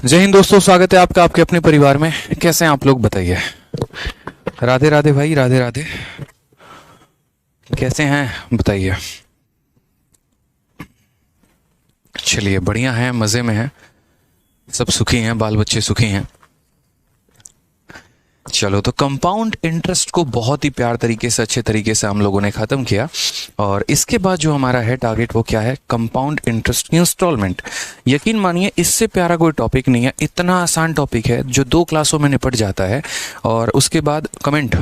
जय हिंद दोस्तों, स्वागत है आपका आपके अपने परिवार में। कैसे हैं आप लोग, बताइए। राधे राधे भाई, राधे राधे। कैसे हैं बताइए। चलिए, बढ़िया है, मज़े में है, सब सुखी हैं, बाल बच्चे सुखी हैं। चलो, तो कंपाउंड इंटरेस्ट को बहुत ही प्यार तरीके से, अच्छे तरीके से हम लोगों ने ख़त्म किया। और इसके बाद जो हमारा है टारगेट, वो क्या है? कंपाउंड इंटरेस्ट की इंस्टॉलमेंट। यकीन मानिए, इससे प्यारा कोई टॉपिक नहीं है। इतना आसान टॉपिक है जो 2 क्लासों में निपट जाता है। और उसके बाद कमेंट,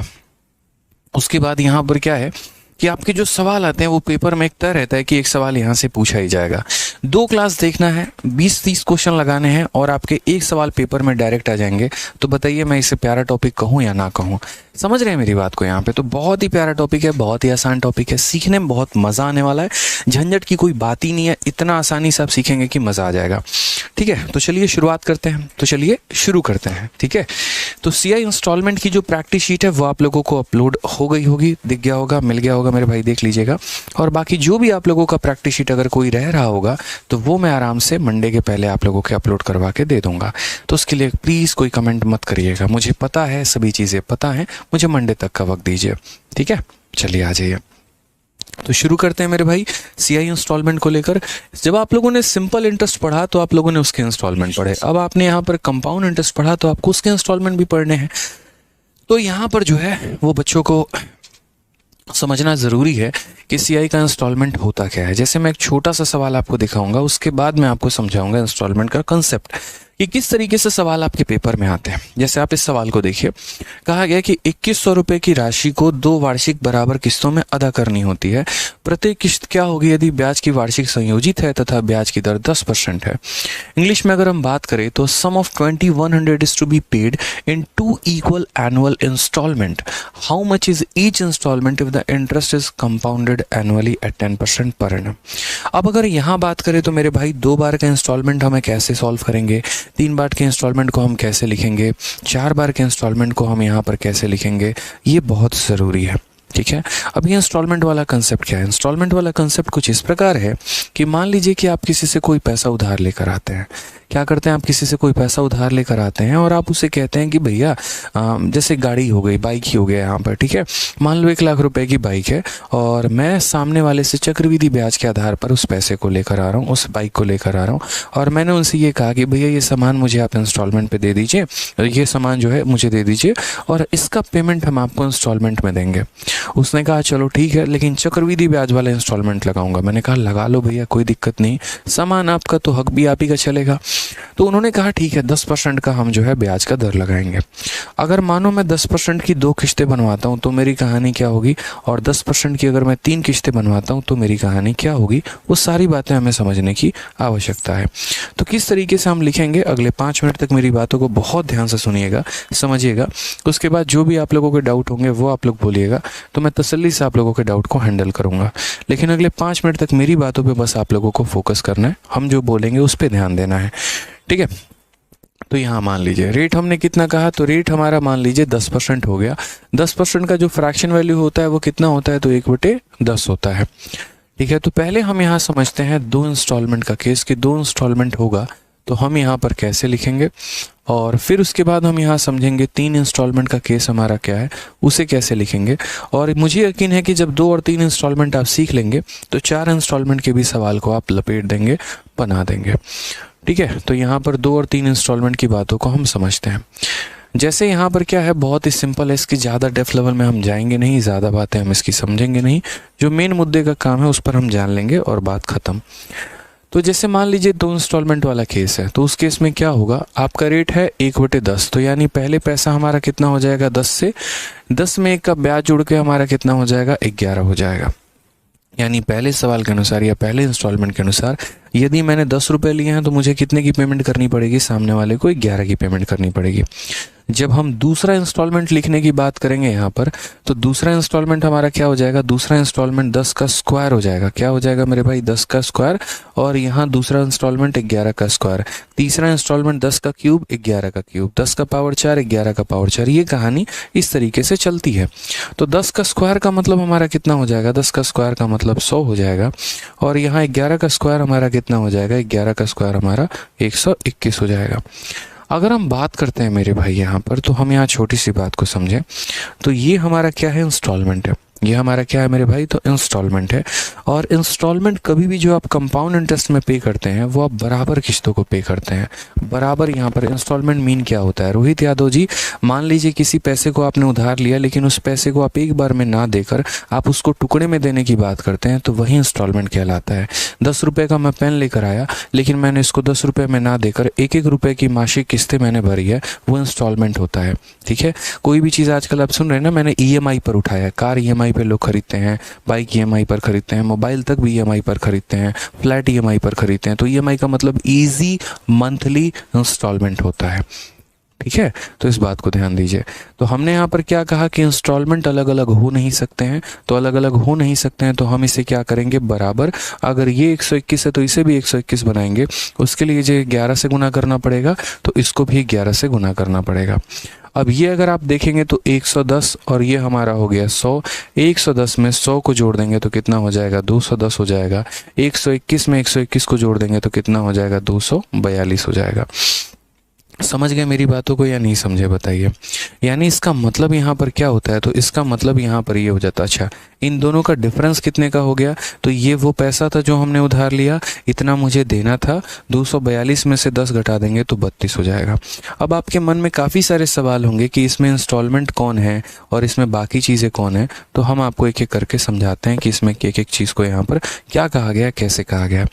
उसके बाद यहाँ पर क्या है कि आपके जो सवाल आते हैं वो पेपर में एक तय रहता है कि एक सवाल यहाँ से पूछा ही जाएगा। 2 क्लास देखना है, 20-30 क्वेश्चन लगाने हैं और आपके एक सवाल पेपर में डायरेक्ट आ जाएंगे। तो बताइए, मैं इसे प्यारा टॉपिक कहूँ या ना कहूँ? समझ रहे हैं मेरी बात को? यहाँ पे तो बहुत ही प्यारा टॉपिक है, बहुत ही आसान टॉपिक है, सीखने में बहुत मज़ा आने वाला है। झंझट की कोई बात ही नहीं है, इतना आसानी से आप सीखेंगे कि मज़ा आ जाएगा। ठीक है, तो चलिए शुरुआत करते हैं। तो चलिए शुरू करते हैं। ठीक है, तो सीआई इंस्टॉलमेंट की जो प्रैक्टिस शीट है वो आप लोगों को अपलोड हो गई होगी, दिख गया होगा, मिल गया होगा मेरे भाई, देख लीजिएगा। और बाकी जो भी आप लोगों का प्रैक्टिस शीट अगर कोई रह रहा होगा तो वो मैं आराम से मंडे के पहले आप लोगों के अपलोड करवा के दे दूंगा। तो उसके लिए प्लीज़ कोई कमेंट मत करिएगा, मुझे पता है, सभी चीज़ें पता हैं, मुझे मंडे तक का वक्त दीजिए। ठीक है, चलिए आ जाइए। तो शुरू करते हैं मेरे भाई सीआई इंस्टॉलमेंट को लेकर। जब आप लोगों ने सिंपल इंटरेस्ट पढ़ा तो आप लोगों ने उसके इंस्टॉलमेंट पढ़े। अब आपने यहाँ पर कंपाउंड इंटरेस्ट पढ़ा तो आपको उसके इंस्टॉलमेंट भी पढ़ने हैं। तो यहाँ पर जो है वो बच्चों को समझना ज़रूरी है कि सीआई का इंस्टॉलमेंट होता क्या है। जैसे मैं एक छोटा सा सवाल आपको दिखाऊंगा, उसके बाद मैं आपको समझाऊंगा इंस्टॉलमेंट का कंसेप्ट कि किस तरीके से सवाल आपके पेपर में आते हैं। जैसे आप इस सवाल को देखिए, कहा गया कि 2100 रुपये की राशि को 2 वार्षिक बराबर किस्तों में अदा करनी होती है। प्रत्येक किस्त क्या होगी यदि ब्याज की वार्षिक संयोजित है तथा ब्याज की दर 10% है। इंग्लिश में अगर हम बात करें तो sum of 2100 is to be paid in 2 equal annual instalment. How much is each instalment if the interest is compounded annually at 10% per annum. अब अगर यहाँ बात करें तो मेरे भाई 2 बार का इंस्टॉलमेंट हमें कैसे सॉल्व करेंगे, 3 बार के इंस्टॉलमेंट को हम कैसे लिखेंगे, 4 बार के इंस्टॉलमेंट को हम यहाँ पर कैसे लिखेंगे, ये बहुत ज़रूरी है। ठीक है, अब ये इंस्टॉलमेंट वाला कंसेप्ट क्या है? इंस्टॉलमेंट वाला कंसेप्ट कुछ इस प्रकार है कि मान लीजिए कि आप किसी से कोई पैसा उधार लेकर आते हैं। क्या करते हैं, आप किसी से कोई पैसा उधार लेकर आते हैं और आप उसे कहते हैं कि भैया, जैसे गाड़ी हो गई, बाइक ही हो गया यहाँ पर। ठीक है, मान लो 1 लाख रुपए की बाइक है और मैं सामने वाले से चक्रवृद्धि ब्याज के आधार पर उस पैसे को लेकर आ रहा हूँ, उस बाइक को लेकर आ रहा हूँ। और मैंने उनसे ये कहा कि भैया, ये सामान मुझे आप इंस्टॉलमेंट पे दे दीजिए, ये सामान जो है मुझे दे दीजिए और इसका पेमेंट हम आपको इंस्टॉलमेंट में देंगे। उसने कहा चलो ठीक है, लेकिन चक्रवृद्धि ब्याज वाला इंस्टॉलमेंट लगाऊंगा। मैंने कहा लगा लो भैया, कोई दिक्कत नहीं, सामान आपका तो हक भी आप ही का चलेगा। तो उन्होंने कहा ठीक है, 10% का हम जो है ब्याज का दर लगाएंगे। अगर मानो मैं 10% की 2 किस्तें बनवाता हूँ तो मेरी कहानी क्या होगी, और 10% की अगर मैं 3 किस्तें बनवाता हूँ तो मेरी कहानी क्या होगी, वो सारी बातें हमें समझने की आवश्यकता है। तो किस तरीके से हम लिखेंगे, अगले 5 मिनट तक मेरी बातों को बहुत ध्यान से सुनिएगा, समझिएगा। उसके बाद जो भी आप लोगों के डाउट होंगे वो आप लोग बोलिएगा, तो मैं तसल्ली से आप लोगों के डाउट को हैंडल करूंगा। लेकिन अगले 5 मिनट तक मेरी बातों पे बस आप लोगों को फोकस करना है, हम जो बोलेंगे उस पर ध्यान देना है। ठीक है, तो यहाँ मान लीजिए रेट हमने कितना कहा, तो रेट हमारा मान लीजिए 10% हो गया। 10% का जो फ्रैक्शन वैल्यू होता है वो कितना होता है, तो 1/10 होता है। ठीक है, तो पहले हम यहाँ समझते हैं 2 इंस्टॉलमेंट का केस कि 2 इंस्टॉलमेंट होगा तो हम यहाँ पर कैसे लिखेंगे, और फिर उसके बाद हम यहाँ समझेंगे 3 इंस्टॉलमेंट का केस हमारा क्या है, उसे कैसे लिखेंगे। और मुझे यकीन है कि जब 2 और 3 इंस्टॉलमेंट आप सीख लेंगे तो 4 इंस्टॉलमेंट के भी सवाल को आप लपेट देंगे, बना देंगे। ठीक है, तो यहाँ पर 2 और 3 इंस्टॉलमेंट की बातों को हम समझते हैं। जैसे यहाँ पर क्या है, बहुत ही सिंपल है, इसकी ज़्यादा डेप्थ लेवल में हम जाएंगे नहीं, ज़्यादा बातें हम इसकी समझेंगे नहीं, जो मेन मुद्दे का काम है उस पर हम जान लेंगे और बात ख़त्म। तो जैसे मान लीजिए 2 इंस्टॉलमेंट वाला केस है, तो उस केस में क्या होगा, आपका रेट है 1/10, तो यानी पहले पैसा हमारा कितना हो जाएगा, 10 से 10 में 1 का ब्याज जुड़ के हमारा कितना हो जाएगा, 11 हो जाएगा। यानी पहले सवाल के अनुसार या पहले इंस्टॉलमेंट के अनुसार यदि मैंने 10 रुपये लिए हैं तो मुझे कितने की पेमेंट करनी पड़ेगी, सामने वाले को 11 की पेमेंट करनी पड़ेगी। जब हम दूसरा इंस्टॉलमेंट लिखने की बात करेंगे यहाँ पर, तो दूसरा इंस्टॉलमेंट हमारा क्या हो जाएगा, दूसरा इंस्टॉलमेंट 10 का स्क्वायर हो जाएगा। क्या हो जाएगा मेरे भाई, 10 का स्क्वायर, और यहाँ दूसरा इंस्टॉलमेंट 11 का स्क्वायर। तीसरा इंस्टॉलमेंट 10 का क्यूब, 11 का क्यूब, 10 का पावर 4, 11 का पावर 4। ये कहानी इस तरीके से चलती है। तो 10 का स्क्वायर का मतलब हमारा कितना हो जाएगा, 10 का स्क्वायर का मतलब 100 हो जाएगा, और यहाँ 11 का स्क्वायर हमारा कितना हो जाएगा, 11 का स्क्वायर हमारा 121 हो जाएगा। अगर हम बात करते हैं मेरे भाई यहाँ पर, तो हम यहाँ छोटी सी बात को समझें, तो ये हमारा क्या है, इंस्टॉलमेंट है। ये हमारा क्या है मेरे भाई, तो इंस्टॉलमेंट है। और इंस्टॉलमेंट कभी भी जो आप कंपाउंड इंटरेस्ट में पे करते हैं वो आप बराबर किस्तों को पे करते हैं, बराबर। यहाँ पर इंस्टॉलमेंट मीन क्या होता है रोहित यादव जी, मान लीजिए किसी पैसे को आपने उधार लिया, लेकिन उस पैसे को आप एक बार में ना देकर आप उसको टुकड़े में देने की बात करते हैं, तो वही इंस्टॉलमेंट कहलाता है। 10 रुपये का मैं पेन लेकर आया, लेकिन मैंने इसको 10 रुपये में ना देकर एक एक रुपये की मासिक किस्तें मैंने भरी है, वो इंस्टॉलमेंट होता है। ठीक है, कोई भी चीज़ आजकल आप सुन रहे हैं ना, मैंने EMI पर उठाया, कार EMI पे लोग खरीदते हैं, बाइक EMI पर खरीदते हैं, मोबाइल तक भी EMI पर खरीदते हैं, फ्लैट EMI पर खरीदते हैं। तो EMI का मतलब इजी मंथली इंस्टॉलमेंट होता है। ठीक है, तो इस बात को ध्यान दीजिए। तो हमने यहाँ पर क्या कहा कि इंस्टॉलमेंट अलग अलग हो नहीं सकते हैं, तो अलग अलग हो नहीं सकते हैं तो हम इसे क्या करेंगे, बराबर। अगर ये 121 है तो इसे भी 121 बनाएंगे, उसके लिए जो 11 से गुना करना पड़ेगा, तो इसको भी 11 से गुना करना पड़ेगा। अब ये अगर आप देखेंगे तो 110 और ये हमारा हो गया 100। 110 में 100 को जोड़ देंगे तो कितना हो जाएगा, 210 हो जाएगा। 121 में 121 को जोड़ देंगे तो कितना हो जाएगा, 242 हो जाएगा। समझ गए मेरी बातों को या नहीं समझे, बताइए। यानी इसका मतलब यहाँ पर क्या होता है, तो इसका मतलब यहाँ पर ये हो जाता है, अच्छा इन दोनों का डिफरेंस कितने का हो गया, तो ये वो पैसा था जो हमने उधार लिया, इतना मुझे देना था, 242 में से 10 घटा देंगे तो 32 हो जाएगा। अब आपके मन में काफ़ी सारे सवाल होंगे कि इसमें इंस्टॉलमेंट कौन है और इसमें बाकी चीज़ें कौन है, तो हम आपको एक एक करके समझाते हैं कि इसमें एक एक चीज़ को यहाँ पर क्या कहा गया, कैसे कहा गया।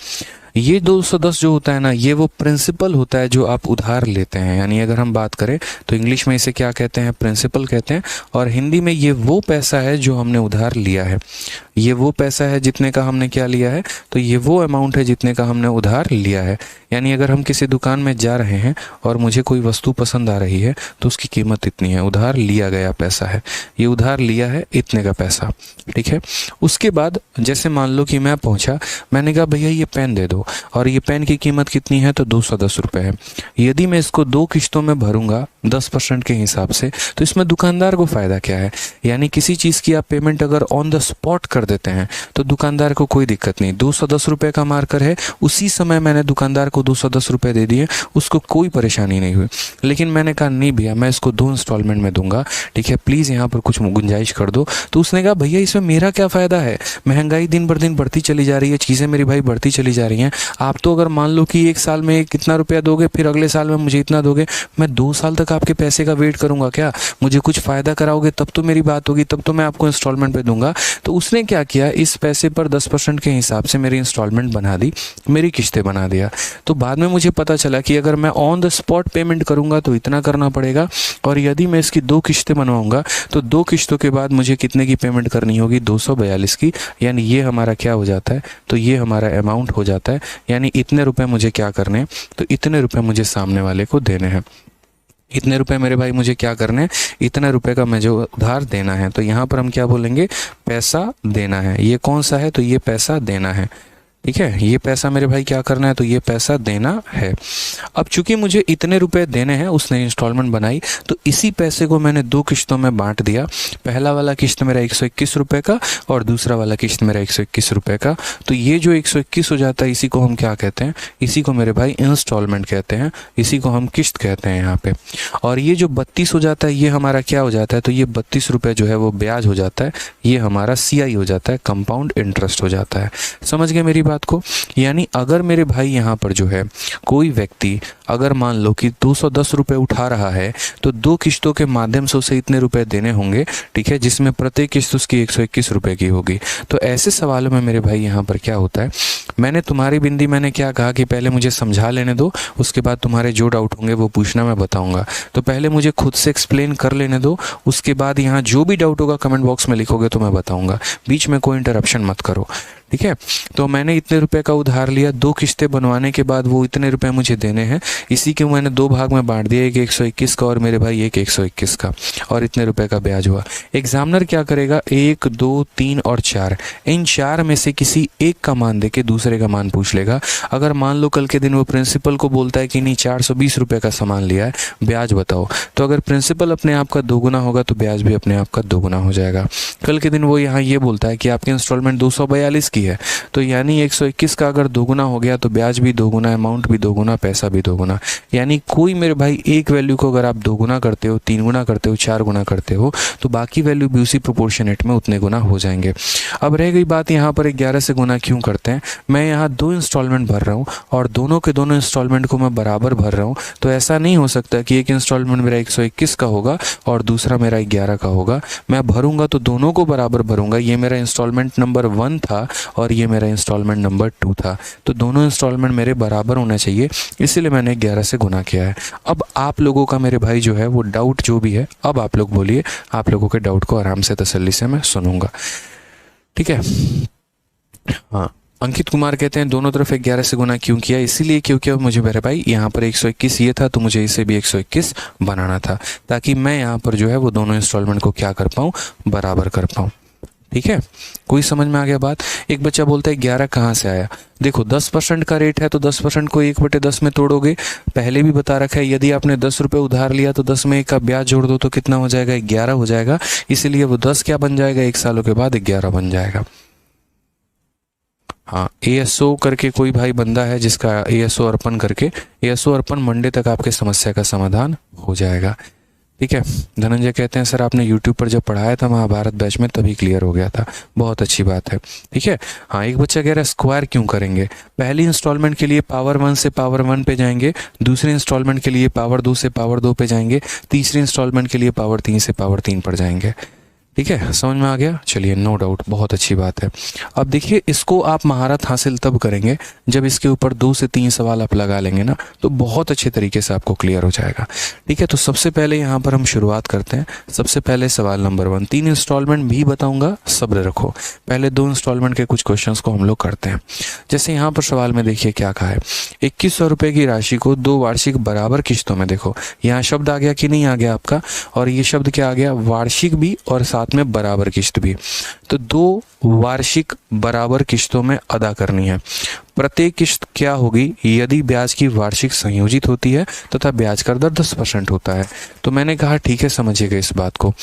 ये 210 जो होता है ना, ये वो प्रिंसिपल होता है जो आप उधार लेते हैं। यानी अगर हम बात करें तो इंग्लिश में इसे क्या कहते हैं, प्रिंसिपल कहते हैं, और हिंदी में ये वो पैसा है जो हमने उधार लिया है। ये वो पैसा है जितने का हमने क्या लिया है, तो ये वो अमाउंट है जितने का हमने उधार लिया है। यानी अगर हम किसी दुकान में जा रहे हैं और मुझे कोई वस्तु पसंद आ रही है तो उसकी कीमत इतनी है, उधार लिया गया पैसा है, ये उधार लिया है इतने का पैसा। ठीक है, उसके बाद जैसे मान लो कि मैं पहुंचा, मैंने कहा भैया ये पेन दे दो, और ये पेन की कीमत कितनी है, तो 210 रुपये है। यदि मैं इसको 2 किश्तों में भरूंगा 10% के हिसाब से, तो इसमें दुकानदार को फ़ायदा क्या है। यानी किसी चीज़ की आप पेमेंट अगर ऑन द स्पॉट कर देते हैं तो दुकानदार को कोई दिक्कत नहीं। 210 रुपये का मार्कर है, उसी समय मैंने दुकानदार को 210 रुपये दे दिए, उसको कोई परेशानी नहीं हुई। लेकिन मैंने कहा नहीं भैया, मैं इसको 2 इंस्टॉलमेंट में दूंगा, ठीक है, प्लीज़ यहाँ पर कुछ गुंजाइश कर दो। तो उसने कहा भैया इसमें मेरा क्या फ़ायदा है, महंगाई दिन बर दिन बढ़ती चली जा रही है, चीज़ें मेरी भाई बढ़ती चली जा रही हैं। आप तो अगर मान लो कि 1 साल में कितना रुपया दोगे, फिर अगले साल में मुझे इतना दोगे, मैं 2 साल तक आपके पैसे का वेट करूंगा क्या, मुझे कुछ फ़ायदा कराओगे तब तो मेरी बात होगी, तब तो मैं आपको इंस्टॉलमेंट पे दूंगा। तो उसने क्या किया, इस पैसे पर 10% के हिसाब से मेरी इंस्टॉलमेंट बना दी, मेरी किस्तें बना दिया। तो बाद में मुझे पता चला कि अगर मैं ऑन द स्पॉट पेमेंट करूंगा तो इतना करना पड़ेगा, और यदि मैं इसकी 2 किस्तें बनवाऊंगा तो 2 किस्तों के बाद मुझे कितने की पेमेंट करनी होगी, 242 की। यानी ये हमारा क्या हो जाता है, तो ये हमारा अमाउंट हो जाता है। यानी इतने रुपए मुझे क्या करने हैं, तो इतने रुपए मुझे सामने वाले को देने हैं। इतने रुपए मेरे भाई मुझे क्या करने हैं, इतने रुपए का मुझे उधार देना है। तो यहाँ पर हम क्या बोलेंगे, पैसा देना है। ये कौन सा है, तो ये पैसा देना है। ठीक है, ये पैसा मेरे भाई क्या करना है, तो ये पैसा देना है। अब चूंकि मुझे इतने रुपए देने हैं, उसने इंस्टॉलमेंट बनाई, तो इसी पैसे को मैंने 2 किस्तों में बांट दिया। पहला वाला किस्त मेरा 121 रुपये का और दूसरा वाला किस्त मेरा 121 रुपये का। तो ये जो 121 हो जाता है, इसी को हम क्या कहते हैं, इसी को मेरे भाई इंस्टॉलमेंट कहते हैं, इसी को हम किस्त कहते हैं यहाँ पे। और ये जो 32 हो जाता है, ये हमारा क्या हो जाता है, तो ये 32 रुपये जो है वो ब्याज हो जाता है, ये हमारा CI हो जाता है, कंपाउंड इंटरेस्ट हो जाता है। समझ गए मेरी बात को। यानी अगर मेरे भाई यहाँ पर जो है कोई व्यक्ति अगर मान लो कि 210 रुपये उठा रहा है, तो 2 किस्तों के माध्यम से उसे इतने रुपए देने होंगे, ठीक है, जिसमें प्रत्येक किस्त उसकी 121 रुपये की होगी। तो ऐसे सवालों में मेरे भाई यहाँ पर क्या होता है, मैंने तुम्हारी बिंदी मैंने क्या कहा कि पहले मुझे समझा लेने दो, उसके बाद तुम्हारे जो डाउट होंगे वो पूछना, मैं बताऊंगा। तो पहले मुझे खुद से एक्सप्लेन कर लेने दो, उसके बाद यहाँ जो भी डाउट होगा कमेंट बॉक्स में लिखोगे तो मैं बताऊंगा, बीच में कोई इंटरप्शन मत करो। ठीक है। तो मैंने इतने रुपए का उधार लिया, 2 किस्तें बनवाने के बाद वो इतने रुपए मुझे देने हैं, इसी के मैंने 2 भाग में बांट दिया, एक 121 का और मेरे भाई एक 121 का, और इतने रुपए का ब्याज हुआ। एग्जामिनर क्या करेगा, 1 2 3 और 4, इन 4 में से किसी एक का मान देके दूसरे का मान पूछ लेगा। अगर मान लो कल के दिन वो प्रिंसिपल को बोलता है कि नहीं 420 रुपए का सामान लिया है, ब्याज बताओ, तो अगर प्रिंसिपल अपने आप का दोगुना होगा तो ब्याज भी अपने आप का दोगुना हो जाएगा। कल के दिन वो यहाँ ये बोलता है कि आपकी इंस्टॉलमेंट 242 की है, तो यानी 121 का अगर दोगुना हो गया तो ब्याज भी दोगुना, अमाउंट भी दोगुना, पैसा भी दोगुना। यानी कोई मेरे भाई एक वैल्यू को अगर आप दोगुना करते हो, 3 गुना करते हो, 4 गुना करते हो, तो बाकी वैल्यू भी उसी प्रोपोर्शनेट में उतने गुना हो जाएंगे। अब रह गई बात यहाँ पर 11 से गुना क्यों करते हैं। मैं यहाँ 2 इंस्टॉलमेंट भर रहा हूँ और दोनों के दोनों इंस्टॉलमेंट को मैं बराबर भर रहा हूँ, तो ऐसा नहीं हो सकता कि एक इंस्टॉलमेंट मेरा 121 का होगा और दूसरा मेरा 11 का होगा। मैं भरूंगा तो दोनों को बराबर भरूंगा। ये मेरा इंस्टॉलमेंट नंबर 1 था और ये मेरा इंस्टॉलमेंट नंबर 2 था, तो दोनों इंस्टॉलमेंट मेरे बराबर होना चाहिए, इसीलिए मैंने 11 से गुना किया है। अब आप लोगों का मेरे भाई जो है वो डाउट जो भी है, अब आप लोग बोलिए, आप लोगों के डाउट को आराम से तसल्ली से मैं सुनूंगा, ठीक है। हाँ, अंकित कुमार कहते हैं दोनों तरफ 11 से गुना क्यों किया, इसीलिए क्योंकि अब मुझे मेरे भाई यहाँ पर 121 ये था, तो मुझे इसे भी 121 बनाना था, ताकि मैं यहाँ पर जो है वो दोनों इंस्टॉलमेंट को क्या कर पाऊँ, बराबर कर पाऊँ, ठीक है। कोई समझ में आ गया बात। एक बच्चा बोलता है 11 कहाँ से आया। देखो 10% का रेट है तो 10% को 1/10 में तोड़ोगे, पहले भी बता रखा है, यदि आपने 10 रुपये उधार लिया तो 10 में 1 का ब्याज जोड़ दो तो कितना हो जाएगा, 11 हो जाएगा, इसीलिए वो 10 क्या बन जाएगा, 1 सालों के बाद 11 बन जाएगा। हाँ, ASO करके कोई भाई बंदा है जिसका ASO अर्पण करके, ASO अर्पण मंडे तक आपके समस्या का समाधान हो जाएगा, ठीक है। धनंजय कहते हैं सर आपने YouTube पर जब पढ़ाया था महाभारत बैच में तभी क्लियर हो गया था, बहुत अच्छी बात है, ठीक है। हाँ, एक बच्चा कह रहा है स्क्वायर क्यों करेंगे। पहली इंस्टॉलमेंट के लिए पावर 1 से पावर 1 पे जाएंगे, दूसरी इंस्टॉलमेंट के लिए पावर 2 से पावर 2 पे जाएंगे, तीसरी इंस्टॉलमेंट के लिए पावर 3 से पावर 3 पर जाएंगे, ठीक है। समझ में आ गया, चलिए, नो डाउट, बहुत अच्छी बात है। अब देखिए, इसको आप महारत हासिल तब करेंगे जब इसके ऊपर 2 से 3 सवाल आप लगा लेंगे ना, तो बहुत अच्छे तरीके से आपको क्लियर हो जाएगा, ठीक है। तो सबसे पहले यहाँ पर हम शुरुआत करते हैं। सबसे पहले सवाल नंबर 1, 3 इंस्टॉलमेंट भी बताऊंगा, सब्र रखो, पहले 2 इंस्टॉलमेंट के कुछ क्वेश्चंस को हम लोग करते हैं। जैसे यहाँ पर सवाल में देखिए क्या कहा है, 2100 रुपये की राशि को 2 वार्षिक बराबर किस्तों में, देखो यहाँ शब्द आ गया कि नहीं आ गया आपका, और ये शब्द क्या आ गया, वार्षिक भी और साथ में बराबर किस्त भी, तो 2 वार्षिक बराबर किस्तों में अदा करनी है। प्रत्येक किस्त क्या होगी, यदि ब्याज की वार्षिक संयोजित होती है तथा ब्याज का दर 10% होता है। तो मैंने कहा ठीक है, समझिएगा इस बात को।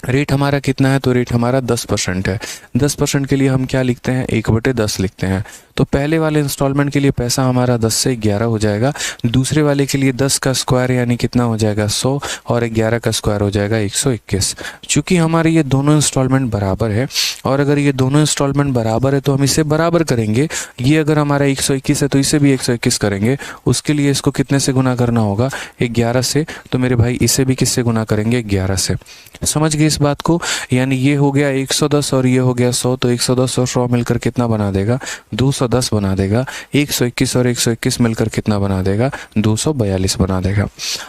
रेट हमारा कितना है, तो रेट हमारा 10% है। 10% के लिए हम क्या लिखते हैं, 1/10 लिखते हैं। तो पहले वाले इंस्टॉलमेंट के लिए पैसा हमारा 10 से 11 हो जाएगा, दूसरे वाले के लिए 10 का स्क्वायर यानी कितना हो जाएगा 100, और 11 का स्क्वायर हो जाएगा 121। चूंकि हमारे ये दोनों इंस्टॉलमेंट बराबर है, और अगर ये दोनों इंस्टॉलमेंट बराबर है तो हम इसे बराबर करेंगे। ये अगर हमारा 121 है तो इसे भी 121 करेंगे, उसके लिए इसको कितने से गुना करना होगा, 11 से। तो मेरे भाई इसे भी किससे गुना करेंगे, 11 से। समझ गए इस बात को। यानी ये हो गया 110 और ये हो गया 100, तो 110 और 100 मिलकर कितना बना देगा, 210 बना देगा। 121 और 121 मिलकर कितना बना देगा, 242 बना देगा।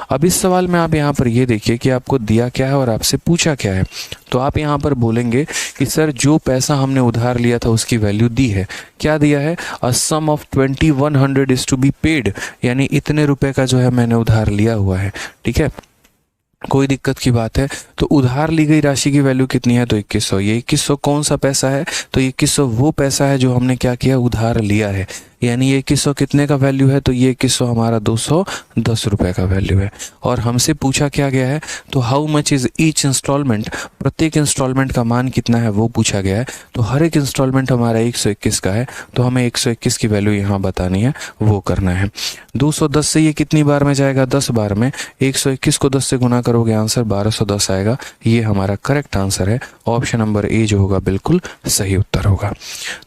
अब इस सवाल में आप यहाँ पर ये देखिए कि आपको दिया क्या है और आपसे पूछा क्या है। तो आप यहाँ पर बोलेंगे कि सर जो पैसा हमने उधार लिया था उसकी वैल्यू दी है। क्या दिया है, a sum of 2100 is to be paid, यानी इतने रुपए का जो है मैंने उधार लिया हुआ है, ठीक है। कोई दिक्कत की बात है, तो उधार ली गई राशि की वैल्यू कितनी है, तो 2100। ये 2100 कौन सा पैसा है, तो 2100 वो पैसा है जो हमने क्या किया, उधार लिया है। यानी ये 2100 कितने का वैल्यू है, तो ये 2100 हमारा 210 रुपए का वैल्यू है। और हमसे पूछा क्या गया है, तो how much is each installment, प्रत्येक इंस्टॉलमेंट का मान कितना है वो पूछा गया है। तो हर एक इंस्टॉलमेंट हमारा 121 का है, तो हमें 121 की वैल्यू यहाँ बतानी है, वो करना है। 210 से ये कितनी बार में जाएगा, 10 बार में। 121 को 10 से गुना करोगे, आंसर 1210 आएगा। ये हमारा करेक्ट आंसर है, ऑप्शन नंबर ए जो होगा बिल्कुल सही उत्तर होगा।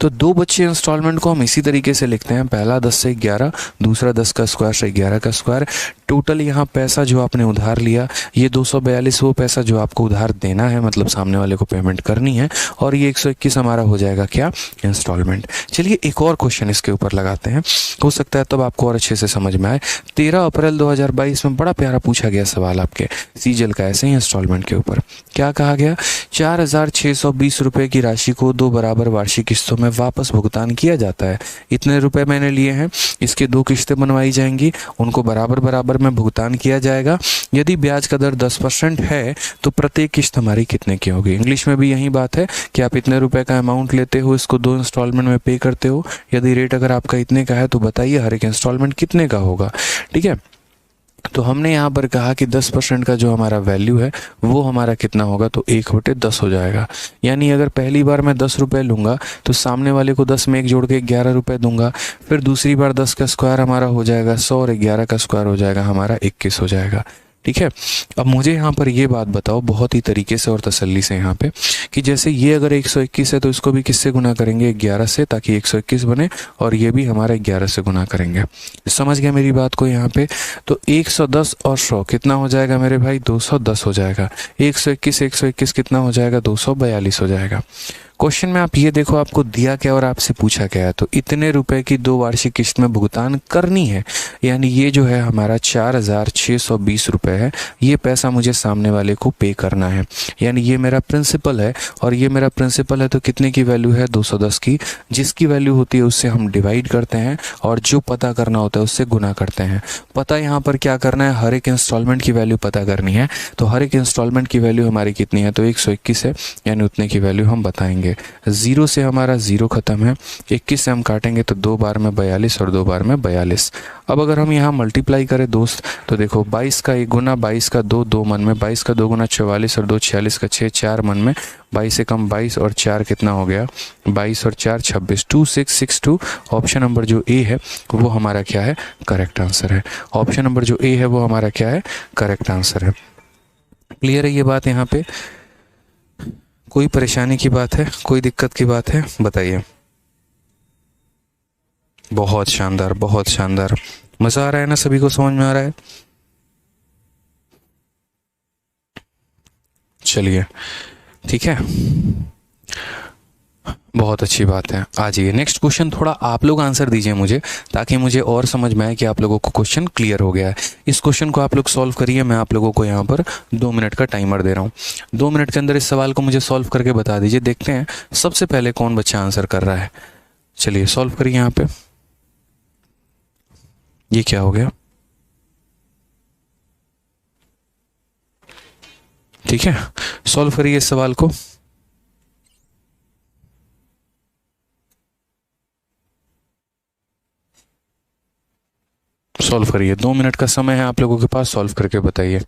तो 2 बच्चे इंस्टॉलमेंट को हम इसी तरीके से लिखते हैं, पहला 10 से 11, दूसरा 10 का स्क्वायर से 11 का स्क्वायर। टोटल यहाँ पैसा जो आपने उधार लिया, ये 242 वो पैसा जो आपको उधार देना है, मतलब सामने वाले को पेमेंट करनी है, और ये 121 हमारा हो जाएगा क्या, इंस्टॉलमेंट। चलिए एक और क्वेश्चन इसके ऊपर लगाते हैं, हो सकता है तब आपको और अच्छे से समझ में आए। 13 अप्रैल 2022 में बड़ा प्यारा पूछा गया सवाल आपके सीजल का, ऐसे ही इंस्टॉलमेंट के ऊपर क्या कहा गया, 4,620 रुपये की राशि को 2 बराबर वार्षिक किस्तों में वापस भुगतान किया जाता है। इतने रुपए मैंने लिए हैं, इसके 2 किस्तें बनवाई जाएंगी, उनको बराबर बराबर में भुगतान किया जाएगा। यदि ब्याज का दर 10% है तो प्रत्येक किस्त हमारी कितने की होगी। इंग्लिश में भी यही बात है कि आप इतने रुपए का अमाउंट लेते हो, इसको 2 इंस्टॉलमेंट में पे करते हो। यदि रेट अगर आपका इतने का है तो बताइए हर एक इंस्टॉलमेंट कितने का होगा। ठीक है, तो हमने यहाँ पर कहा कि 10% का जो हमारा वैल्यू है वो हमारा कितना होगा, तो 1/10 हो जाएगा। यानी अगर पहली बार मैं 10 रुपये लूँगा तो सामने वाले को 10 में 1 जोड़ के 11 रुपये दूंगा। फिर दूसरी बार 10 का स्क्वायर हमारा हो जाएगा 100 और 11 का स्क्वायर हो जाएगा हमारा 21 हो जाएगा। ठीक है, अब मुझे यहाँ पर ये बात बताओ बहुत ही तरीके से और तसल्ली से यहाँ पे, कि जैसे ये अगर 121 है तो इसको भी किससे गुना करेंगे, 11 से, ताकि 121 बने, और ये भी हमारा 11 से गुना करेंगे। समझ गया मेरी बात को यहाँ पे। तो 110 और 100 कितना हो जाएगा मेरे भाई, 210 हो जाएगा। 121 कितना हो जाएगा, 242 हो जाएगा। क्वेश्चन में आप ये देखो आपको दिया क्या और आपसे पूछा क्या है, तो इतने रुपए की 2 वार्षिक किस्त में भुगतान करनी है। यानी ये जो है हमारा 4,620 रुपये है, ये पैसा मुझे सामने वाले को पे करना है। यानी ये मेरा प्रिंसिपल है, और ये मेरा प्रिंसिपल है तो कितने की वैल्यू है, 210 की। जिसकी वैल्यू होती है उससे हम डिवाइड करते हैं, और जो पता करना होता है उससे गुना करते हैं। पता यहाँ पर क्या करना है, हर एक इंस्टॉलमेंट की वैल्यू पता करनी है। तो हर एक इंस्टॉलमेंट की वैल्यू हमारी कितनी है, तो 121 है, यानी उतने की वैल्यू हम बताएंगे। 0 से हमारा 0 खत्म है, 21 से हम काटेंगे तो 2 बार में 42 और 2 बार में 42। अब अगर हम यहाँ मल्टीप्लाई करें दोस्त, तो देखो 22 का 1 गुना, 22 का 2, 2 मन में, 22 का 2 गुना 44 और 2 46 का 6, 4 मन में, 22 से कम 22 और 4 कितना हो गया, 22 और 4 26, 2662। ऑप्शन नंबर जो ए है वो हमारा क्या है, करेक्ट आंसर है। ऑप्शन नंबर जो ए है वो हमारा क्या है, करेक्ट आंसर है। क्लियर है ये बात यहाँ पे, कोई परेशानी की बात है, कोई दिक्कत की बात है, बताइए। बहुत शानदार, बहुत शानदार, मजा आ रहा है ना, सभी को समझ में आ रहा है। चलिए ठीक है, बहुत अच्छी बात है। आ जाइए नेक्स्ट क्वेश्चन, थोड़ा आप लोग आंसर दीजिए मुझे, ताकि मुझे और समझ में आए कि आप लोगों को क्वेश्चन क्लियर हो गया है। इस क्वेश्चन को आप लोग सॉल्व करिए, मैं आप लोगों को यहाँ पर 2 मिनट का टाइमर दे रहा हूँ। 2 मिनट के अंदर इस सवाल को मुझे सॉल्व करके बता दीजिए। देखते हैं सबसे पहले कौन बच्चा आंसर कर रहा है। चलिए सॉल्व करिए यहाँ पे। ये क्या हो गया, ठीक है, सॉल्व करिए इस सवाल को। सॉल्व करिए, 2 मिनट का समय है आप लोगों के पास, सॉल्व करके बताइए।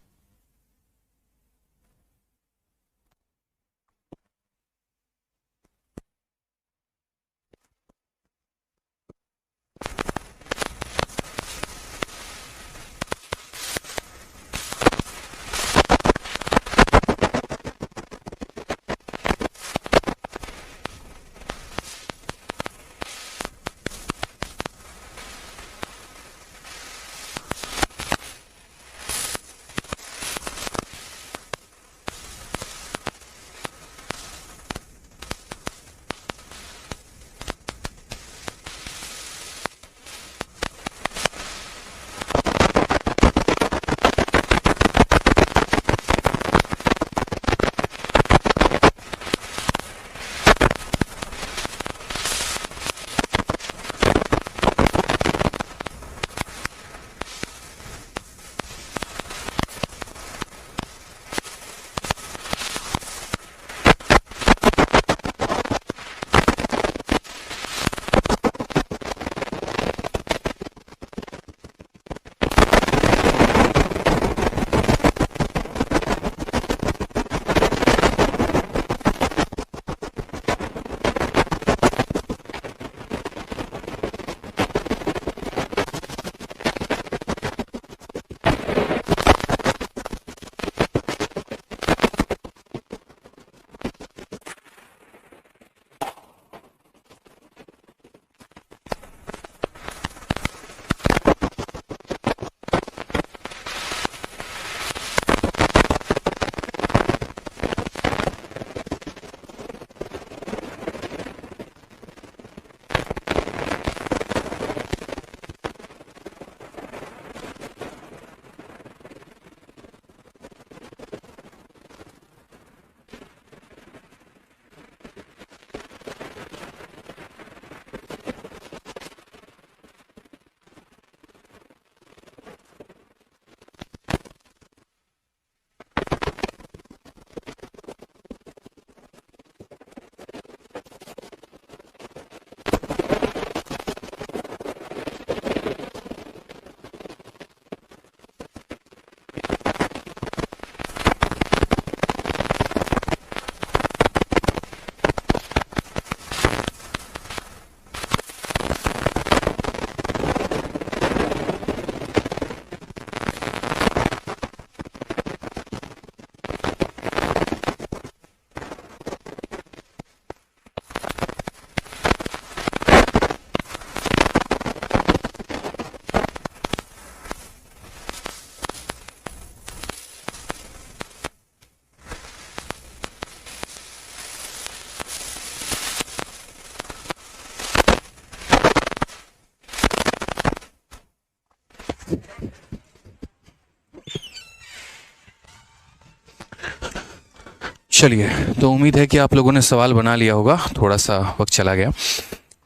चलिए, तो उम्मीद है कि आप लोगों ने सवाल बना लिया होगा, थोड़ा सा वक्त चला गया।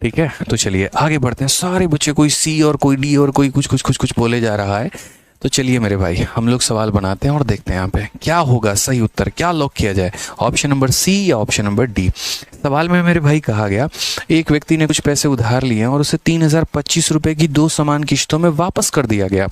ठीक है, तो चलिए आगे बढ़ते हैं। सारे बच्चे कोई सी और कोई डी और कोई कुछ कुछ कुछ कुछ बोले जा रहा है। तो चलिए मेरे भाई, हम लोग सवाल बनाते हैं और देखते हैं यहाँ पे क्या होगा सही उत्तर, क्या लॉक किया जाए, ऑप्शन नंबर सी या ऑप्शन नंबर डी। सवाल में मेरे भाई कहा गया, एक व्यक्ति ने कुछ पैसे उधार लिए हैं और उसे 3025 रुपए की 2 समान किश्तों में वापस कर दिया गया।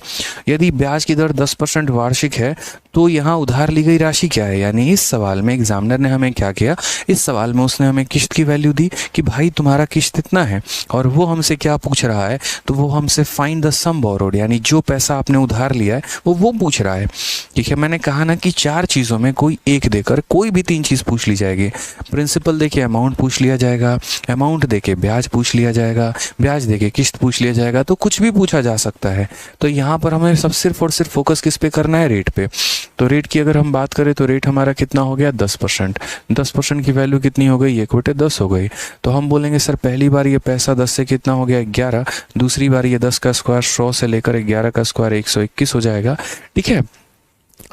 यदि ब्याज की दर 10% वार्षिक है तो यहाँ उधार ली गई राशि क्या है। यानी इस सवाल में एग्जामिनर ने हमें क्या किया, इस सवाल में उसने हमें किश्त की वैल्यू दी कि भाई तुम्हारा किश्त इतना है, और वो हमसे क्या पूछ रहा है, तो वो हमसे फाइंड द सम बोरोड, यानी जो पैसा आपने उधार लिया है वो पूछ रहा है। ठीक है, मैंने कहा ना कि 4 चीज़ों में कोई एक देकर कोई भी 3 चीज़ पूछ ली जाएगी। प्रिंसिपल देके अमाउंट पूछ लिया जाएगा, अमाउंट देके ब्याज पूछ लिया जाएगा, ब्याज देके किश्त पूछ लिया जाएगा, तो कुछ भी पूछा जा सकता है। तो यहाँ पर हमें सब सिर्फ और सिर्फ फोकस किस पे करना है, रेट पे। तो रेट की अगर हम बात करें तो रेट हमारा कितना हो गया, 10%। 10% की वैल्यू कितनी हो गई, 1/10 हो गई। तो हम बोलेंगे सर पहली बार ये पैसा 10 से कितना हो गया, 11। दूसरी बार ये 10 का स्क्वायर 100 से लेकर 11 का स्क्वायर 121 हो जाएगा। ठीक है,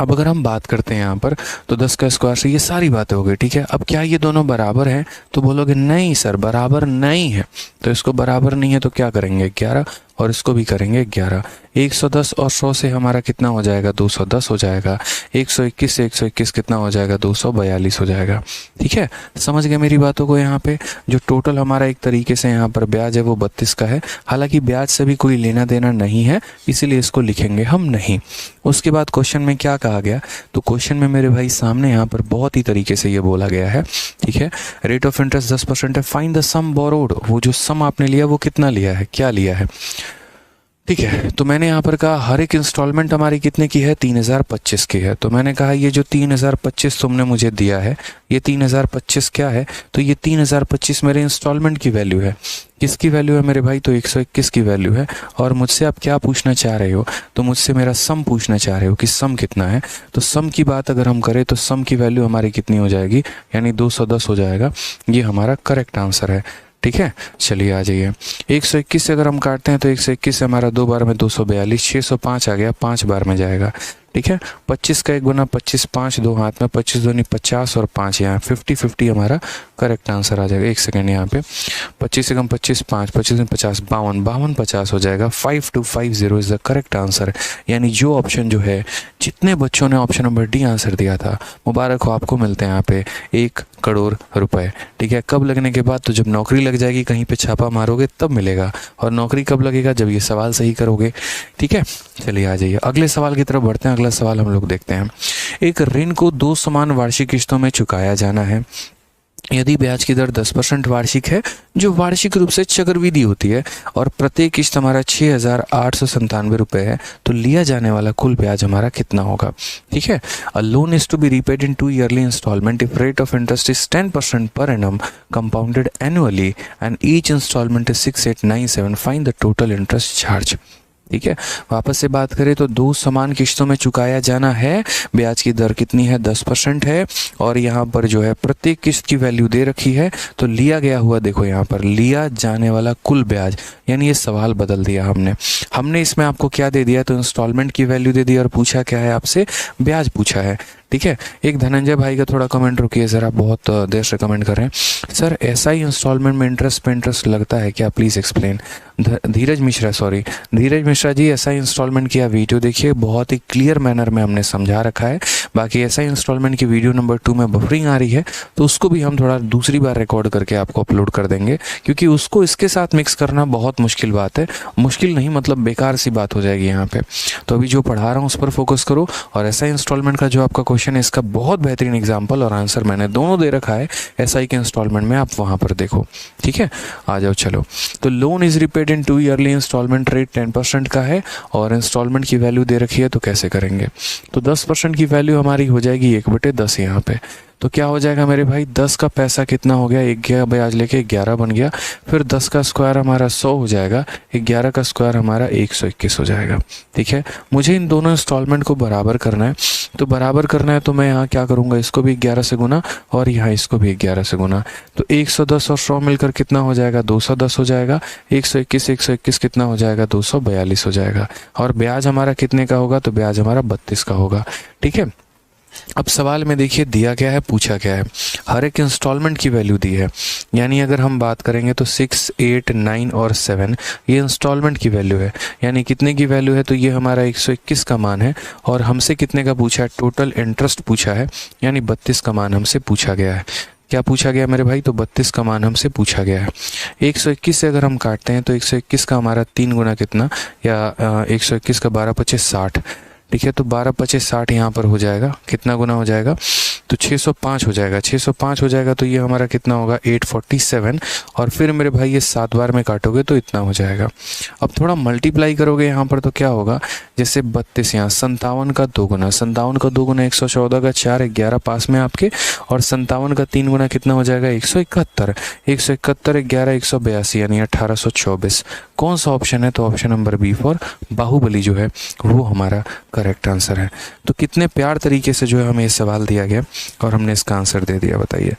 अब अगर हम बात करते हैं यहाँ पर, तो 10 का स्क्वायर से ये सारी बातें हो गई। ठीक है, अब क्या ये दोनों बराबर हैं, तो बोलोगे नहीं सर बराबर नहीं है। तो इसको बराबर नहीं है तो क्या करेंगे, 11, और इसको भी करेंगे 11। 110 और 100 से हमारा कितना हो जाएगा, 210 हो जाएगा। 121 से 121 कितना हो जाएगा, 242 हो जाएगा। ठीक है, समझ गए मेरी बातों को। यहाँ पे जो टोटल हमारा एक तरीके से यहाँ पर ब्याज है वो 32 का है। हालांकि ब्याज से भी कोई लेना देना नहीं है, इसीलिए इसको लिखेंगे हम नहीं। उसके बाद क्वेश्चन में क्या कहा गया, तो क्वेश्चन में मेरे भाई सामने यहाँ पर बहुत ही तरीके से ये बोला गया है। ठीक है, रेट ऑफ इंटरेस्ट 10% है, फाइंड द सम बोरोड। वो जो सम आपने लिया वो कितना लिया है, क्या लिया है। ठीक है, तो मैंने यहाँ पर कहा हर एक इंस्टॉलमेंट हमारी कितने की है, 3025 की है। तो मैंने कहा ये जो 3025 तुमने मुझे दिया है, ये 3025 क्या है, तो ये 3025 मेरे इंस्टॉलमेंट की वैल्यू है। किसकी वैल्यू है मेरे भाई, तो 121 की वैल्यू है। और मुझसे आप क्या पूछना चाह रहे हो, तो मुझसे मेरा सम पूछना चाह रहे हो कि सम कितना है। तो सम की बात अगर हम करें तो सम की वैल्यू हमारी कितनी हो जाएगी, यानी 210 हो जाएगा। ये हमारा करेक्ट आंसर है। ठीक है, चलिए आ जाइए। 121 से अगर हम काटते हैं तो 121 से हमारा 2 बार में 242, 605 आ गया, 5 बार में जाएगा। ठीक है, 25 का 1 गुना 25, 5 2 हाथ में, 25 दूनी 50 और 5 यहाँ 50-50 हमारा करेक्ट आंसर आ जाएगा। 1 सेकेंड यहाँ पे 25 से कम 25, 5 25 में 50, 52 50 हो जाएगा। 5250 इज द करेक्ट आंसर। यानी जो ऑप्शन जो है, जितने बच्चों ने ऑप्शन नंबर डी आंसर दिया था, मुबारक हो, आपको मिलते हैं यहाँ पे 1 करोड़ रुपए। ठीक है, कब लगने के बाद, तो जब नौकरी लग जाएगी, कहीं पे छापा मारोगे तब मिलेगा। और नौकरी कब लगेगा, जब ये सवाल सही करोगे। ठीक है, चलिए आ जाइए अगले सवाल की तरफ बढ़ते हैं। अगला सवाल हम लोग देखते हैं। एक ऋण को 2 समान वार्षिक किश्तों में चुकाया जाना है। यदि ब्याज की दर 10% वार्षिक है, जो वार्षिक रूप से चक्रवृद्धि होती है, और प्रत्येक किश्त हमारा 6,897 रुपये है, तो लिया जाने वाला कुल ब्याज हमारा कितना होगा। ठीक है, a loan is to be repaid in 2 yearly instalment if rate of interest is 10% per annum compounded annually and each instalment is 6897, find the total interest charge. ठीक है, वापस से बात करें तो 2 समान किश्तों में चुकाया जाना है। ब्याज की दर कितनी है, 10% है, और यहाँ पर जो है प्रत्येक किश्त की वैल्यू दे रखी है। तो लिया गया हुआ, देखो यहाँ पर लिया जाने वाला कुल ब्याज, यानी ये सवाल बदल दिया हमने इसमें आपको क्या दे दिया, तो इंस्टॉलमेंट की वैल्यू दे दी, और पूछा क्या है आपसे, ब्याज पूछा है। ठीक है, एक धनंजय भाई का थोड़ा कमेंट रुकिए ज़रा, बहुत देर से कमेंट कर रहे हैं। सर ऐसा ही इंस्टॉलमेंट में इंटरेस्ट पे इंटरेस्ट लगता है क्या, प्लीज़ एक्सप्लेन। धीरज मिश्रा जी, ऐसा इंस्टॉलमेंट की आप वीडियो देखिए, बहुत ही क्लियर मैनर में हमने समझा रखा है। बाकी ऐसा इंस्टॉलमेंट की वीडियो नंबर 2 में बफरिंग आ रही है, तो उसको भी हम थोड़ा दूसरी बार रिकॉर्ड करके आपको अपलोड कर देंगे, क्योंकि उसको इसके साथ मिक्स करना बहुत मुश्किल बात है। मुश्किल नहीं मतलब बेकार सी बात हो जाएगी यहाँ पे। तो अभी जो पढ़ा रहा हूँ उस पर फोकस करो, और ऐसा इंस्टॉलमेंट का जो आपका क्वेश्चन है, इसका बहुत बेहतरीन एग्जाम्पल और आंसर मैंने दोनों दे रखा है एसआई के इंस्टॉलमेंट में, आप वहाँ पर देखो। ठीक है, आ जाओ चलो। तो loan is repaid in 2 yearly installment, rate 10% का है, और इंस्टॉलमेंट की वैल्यू दे रखी है, तो कैसे करेंगे। तो 10% की वैल्यू हमारी हो जाएगी 1/10 यहाँ पे। तो क्या हो जाएगा मेरे भाई, 10 का पैसा कितना हो गया, एक ब्याज लेके 11 बन गया, फिर 10 का स्क्वायर हमारा 100 हो जाएगा, 11 का स्क्वायर हमारा 121 हो जाएगा। ठीक है, मुझे इन दोनों इंस्टॉलमेंट को बराबर करना है, तो बराबर करना है तो मैं यहाँ क्या करूँगा, इसको भी 11 से गुना और यहाँ इसको भी 11 से गुना, तो 110 और 100 मिलकर कितना हो जाएगा, 210 हो जाएगा, 121 कितना हो जाएगा, 242 हो जाएगा। और ब्याज हमारा कितने का होगा, तो ब्याज हमारा 32 का होगा। ठीक है, अब सवाल में देखिए दिया क्या है, पूछा क्या है, हर एक इंस्टॉलमेंट की वैल्यू दी है, यानी अगर हम बात करेंगे तो 6, 8, 9 और 7 ये इंस्टॉलमेंट की वैल्यू है, यानी कितने की वैल्यू है, तो ये हमारा 121 का मान है, और हमसे कितने का पूछा है, टोटल इंटरेस्ट पूछा है, यानी 32 का मान हमसे पूछा गया है। क्या पूछा गया मेरे भाई, तो 32 का मान हमसे पूछा गया है। 121 से अगर हम काटते हैं तो 121 का हमारा 3 गुना कितना, या 121 का 12 25 60, ठीक है, तो 12 25 60 यहाँ पर हो जाएगा, कितना गुना हो जाएगा, तो 605 हो जाएगा। 605 हो जाएगा तो ये हमारा कितना होगा, 847, और फिर मेरे भाई ये 7 बार में काटोगे तो इतना हो जाएगा। अब थोड़ा मल्टीप्लाई करोगे यहाँ पर तो क्या होगा, जैसे 32 यहाँ 57 का 2 गुना, 57 का 2 गुना 114 का 4, 11 पास में आपके, और 57 का 3 गुना कितना हो जाएगा, 171, 171 11 182 यानी 1824। कौन सा ऑप्शन है, तो option number B for Baahubali जो है वो हमारा करेक्ट आंसर है। तो कितने प्यार तरीके से जो है हमें ये सवाल दिया गया और हमने इसका आंसर दे दिया, बताइए।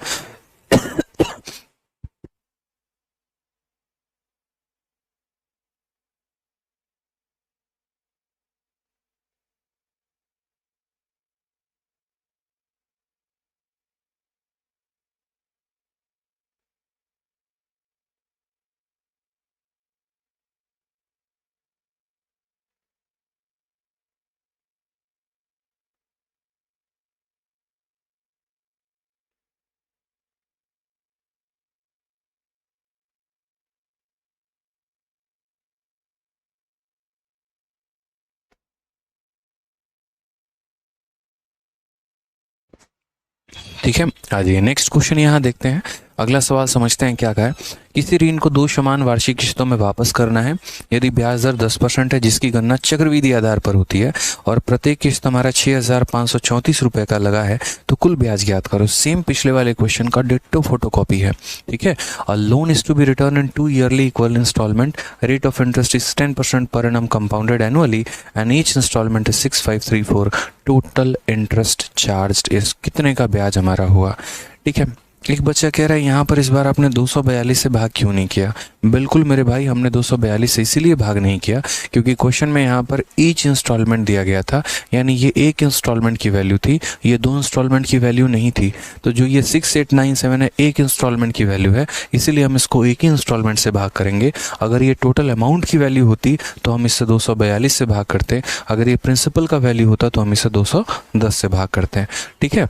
ठीक है, आ जाइए नेक्स्ट क्वेश्चन यहाँ देखते हैं। अगला सवाल समझते हैं क्या कहा है। किसी ऋण को 2 समान वार्षिक किस्तों में वापस करना है यदि ब्याज दर 10% है, जिसकी गणना चक्रवृद्धि आधार पर होती है, और प्रत्येक किस्त हमारा 6,534 रुपए का लगा है, तो कुल ब्याज ज्ञात करो। सेम पिछले वाले क्वेश्चन का डिट्टो फोटोकॉपी है। ठीक है, a loan is to be return in 2 yearly equal instalment, rate of interest is 10% per annum compounded annually and each instalment is 6534, total interest charged is, कितने का ब्याज हमारा हुआ। ठीक है, एक बच्चा कह रहा है यहाँ पर इस बार आपने 242 से भाग क्यों नहीं किया। बिल्कुल मेरे भाई, हमने 242 से इसीलिए भाग नहीं किया क्योंकि क्वेश्चन में यहाँ पर ईच इंस्टॉलमेंट दिया गया था, यानी ये एक इंस्टॉलमेंट की वैल्यू थी, ये 2 इंस्टॉलमेंट की वैल्यू नहीं थी। तो जो ये 6897 है एक इंस्टॉलमेंट की वैल्यू है, इसीलिए हम इसको एक ही इंस्टॉलमेंट से भाग करेंगे। अगर ये टोटल अमाउंट की वैल्यू होती तो हम इससे 242 से भाग करते, अगर ये प्रिंसिपल का वैल्यू होता तो हम इसे 210 से भाग करते हैं। ठीक है,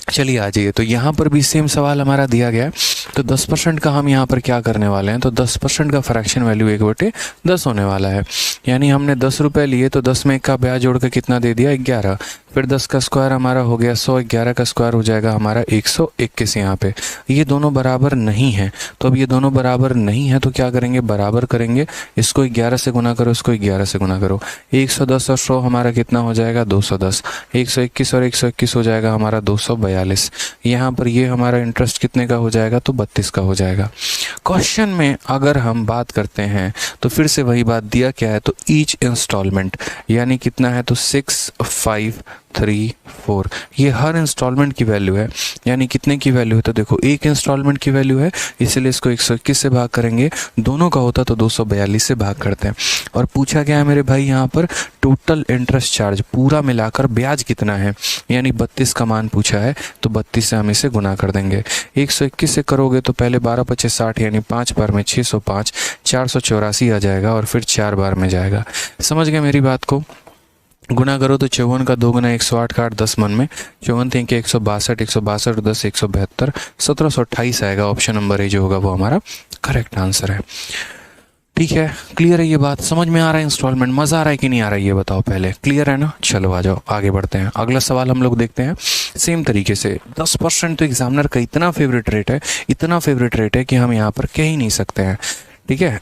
चलिए आ जाइए। तो यहाँ पर भी सेम सवाल हमारा दिया गया है, तो 10% का हम यहाँ पर क्या करने वाले हैं, तो 10% का फ्रैक्शन वैल्यू 1/10 होने वाला है, यानी हमने 10 रुपये लिए तो 10 में 1 का ब्याज जोड़ के कितना दे दिया, 11, फिर 10 का स्क्वायर हमारा हो गया 100, 11 का स्क्वायर हो जाएगा हमारा 121। यहाँ पे ये दोनों बराबर नहीं है, तो अब ये दोनों बराबर नहीं है तो क्या करेंगे, बराबर करेंगे, इसको 11 से गुना करो, इसको 11 से गुना करो, 110 और 100 हमारा कितना हो जाएगा, 210, 121 और 121 हो जाएगा हमारा 242। यहाँ पर ये हमारा इंटरेस्ट कितने का हो जाएगा, तो 32 का हो जाएगा। क्वेश्चन में अगर हम बात करते हैं तो फिर से वही बात, दिया क्या है, तो ईच इंस्टॉलमेंट यानी कितना है, तो 6534, ये हर इंस्टॉलमेंट की वैल्यू है, यानी कितने की वैल्यू है, तो देखो एक इंस्टॉलमेंट की वैल्यू है, इसलिए इसको 121 से भाग करेंगे, दोनों का होता तो 242 से भाग करते हैं। और पूछा गया है मेरे भाई यहाँ पर टोटल इंटरेस्ट चार्ज पूरा मिलाकर ब्याज कितना है, यानी 32 का मान पूछा है, तो 32 से हम इसे गुना कर देंगे। 121 से करोगे तो पहले 12 25 60 यानी 5 बार में 605, 484 आ जाएगा, और फिर 4 बार में जाएगा। समझ गए मेरी बात को। गुना करो तो 54 का 2 गुना 108 का 8 10 मन में, 54 3 के 162, 162 और 10 172, 1728 आएगा। ऑप्शन नंबर ए जो होगा वो हमारा करेक्ट आंसर है। ठीक है, क्लियर है ये बात, समझ में आ रहा है इंस्टॉलमेंट, मज़ा आ रहा है कि नहीं आ रहा है ये बताओ पहले, क्लियर है ना। चलो आ जाओ आगे बढ़ते हैं। अगला सवाल हम लोग देखते हैं सेम तरीके से। 10% तो एग्जामिनर का इतना फेवरेट रेट है, इतना फेवरेट रेट है कि हम यहाँ पर कह ही नहीं सकते हैं। ठीक है,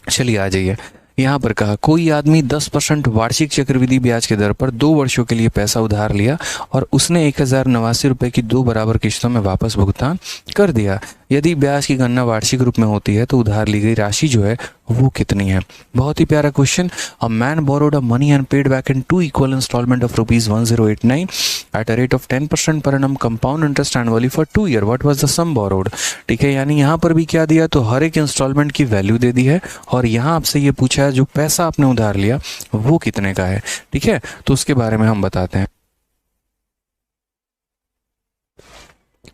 चलिए आ जाइए। यहाँ पर कहा कोई आदमी 10% वार्षिक चक्रवृद्धि ब्याज के दर पर 2 वर्षों के लिए पैसा उधार लिया और उसने 1089 रुपये की 2 बराबर किश्तों में वापस भुगतान कर दिया। यदि ब्याज की गणना वार्षिक रूप में होती है तो उधार ली गई राशि जो है वो कितनी है। बहुत ही प्यारा question. A man borrowed a money and paid back in 2 equal instalment of ₹1089 at a rate of 10% per annum compound interest annually for 2 year. What was the sum borrowed. ठीक है, यानी यहाँ पर भी क्या दिया, तो हर एक इंस्टॉलमेंट की वैल्यू दे दी है और यहाँ आपसे ये पूछा है जो पैसा आपने उधार लिया वो कितने का है। ठीक है, तो उसके बारे में हम बताते हैं।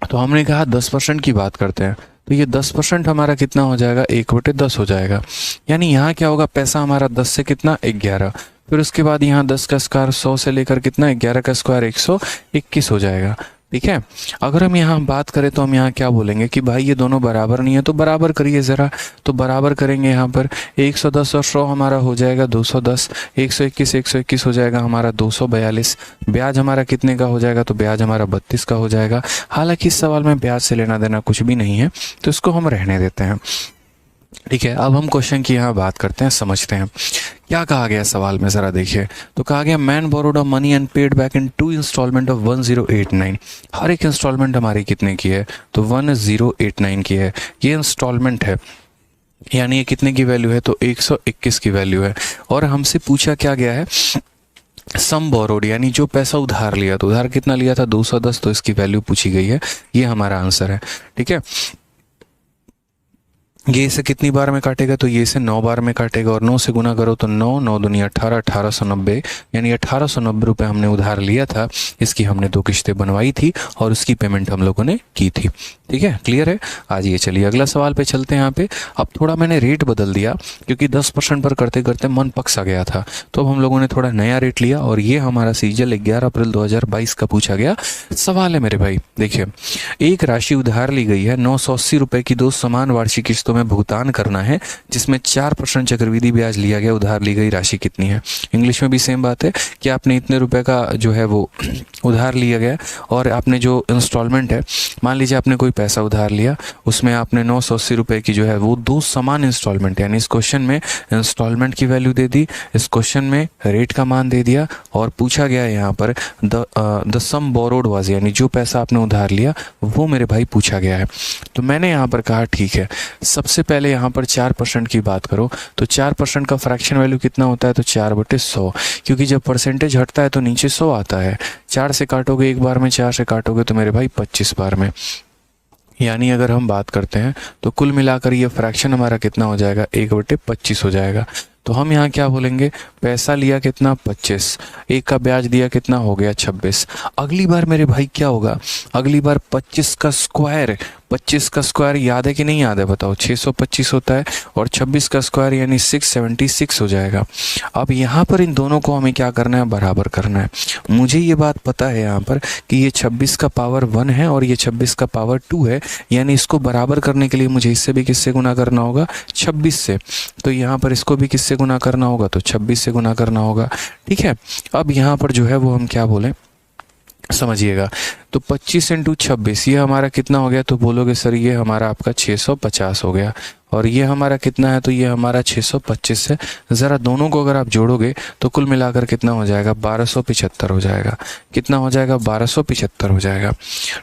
तो हमने कहा 10% की बात करते हैं, तो ये 10% हमारा कितना हो जाएगा, 1/10 हो जाएगा। यानी यहाँ क्या होगा, पैसा हमारा 10 से कितना 11, फिर उसके बाद यहाँ 10 का स्क्वायर 100 से लेकर कितना 11 का स्क्वायर 121 हो जाएगा। ठीक है, अगर हम यहाँ बात करें तो हम यहाँ क्या बोलेंगे कि भाई ये दोनों बराबर नहीं है, तो बराबर करिए ज़रा। तो बराबर करेंगे यहाँ पर 110 और 100 हमारा हो जाएगा 210, 121 हो जाएगा हमारा 242। ब्याज हमारा कितने का हो जाएगा, तो ब्याज हमारा 32 का हो जाएगा। हालांकि इस सवाल में ब्याज से लेना देना कुछ भी नहीं है, तो इसको हम रहने देते हैं। ठीक है, अब हम क्वेश्चन की यहाँ बात करते हैं, समझते हैं क्या कहा गया सवाल में, ज़रा देखिए। तो कहा गया man borrowed of money and paid back in 2 installment of 1089। हर एक इंस्टॉलमेंट हमारी कितने की है, तो 1089 की है। ये इंस्टॉलमेंट है, यानी ये कितने की वैल्यू है, तो 121 की वैल्यू है। और हमसे पूछा क्या गया है, सम बोरोड, यानी जो पैसा उधार लिया, तो उधार कितना लिया था 210, तो इसकी वैल्यू पूछी गई है। ये हमारा आंसर है। ठीक है, ये इसे कितनी बार में काटेगा, तो ये इसे 9 बार में काटेगा और 9 से गुना करो तो 9, 9 दूनी 18, 1890, यानी 1890 रुपये हमने उधार लिया था। इसकी हमने 2 किश्तें बनवाई थी और उसकी पेमेंट हम लोगों ने की थी। ठीक है, क्लियर है। आज ये चलिए अगला सवाल पे चलते हैं। यहाँ पे अब थोड़ा मैंने रेट बदल दिया क्योंकि 10% पर करते करते मन पक सा गया था, तो अब हम लोगों ने थोड़ा नया रेट लिया और ये हमारा सीजल 11 अप्रैल 2022 का पूछा गया सवाल है मेरे भाई। देखिए, एक राशि उधार ली गई है, 980 रुपये की 2 समान वार्षिक किस्तों में भुगतान करना है, जिसमें 4% चक्रवृद्धि ब्याज लिया गया। उधार ली गई राशि कितनी है। इंग्लिश में भी सेम बात है कि आपने इतने रुपए का जो है वो उधार लिया गया और आपने जो इंस्टॉलमेंट है, मान लीजिए आपने कोई पैसा उधार लिया, उसमें आपने 980 रुपये की जो है वो 2 समान इंस्टॉलमेंट, यानी इस क्वेश्चन में इंस्टॉलमेंट की वैल्यू दे दी, इस क्वेश्चन में रेट का मान दे दिया और पूछा गया यहाँ पर द सम बोरोड वाज, यानी जो पैसा आपने उधार लिया वो मेरे भाई पूछा गया है। तो मैंने यहाँ पर कहा ठीक है, सबसे पहले यहाँ पर 4% की बात करो, तो 4% का फ्रैक्शन वैल्यू कितना होता है, तो 4/100, क्योंकि जब परसेंटेज हटता है तो नीचे 100 आता है। 4 से काटोगे एक बार में, 4 से काटोगे तो मेरे भाई 25 बार में, यानी अगर हम बात करते हैं तो कुल मिलाकर ये फ्रैक्शन हमारा कितना हो जाएगा, 1/25 हो जाएगा। तो हम यहाँ क्या बोलेंगे, पैसा लिया कितना 25, एक का ब्याज दिया कितना हो गया 26। अगली बार मेरे भाई क्या होगा, अगली बार 25 का स्क्वायर, 25 का स्क्वायर याद है कि नहीं याद है बताओ, 625 होता है और 26 का स्क्वायर यानी 676 हो जाएगा। अब यहाँ पर इन दोनों को हमें क्या करना है, बराबर करना है। मुझे ये बात पता है यहाँ पर कि ये 26 का पावर 1 है और ये 26 का पावर 2 है, यानी इसको बराबर करने के लिए मुझे इससे भी किससे गुना करना होगा, 26 से। तो यहाँ पर इसको भी किससे गुना करना होगा, तो 26 से गुना करना होगा। ठीक है, अब यहाँ पर जो है वो हम क्या बोलें, समझिएगा। तो 25 × 26 ये हमारा कितना हो गया, तो बोलोगे सर ये हमारा आपका 650 हो गया और ये हमारा कितना है, तो ये हमारा 625 है। ज़रा दोनों को अगर आप जोड़ोगे तो कुल मिलाकर कितना हो जाएगा, 1275 हो जाएगा। कितना हो जाएगा, 1275 हो जाएगा।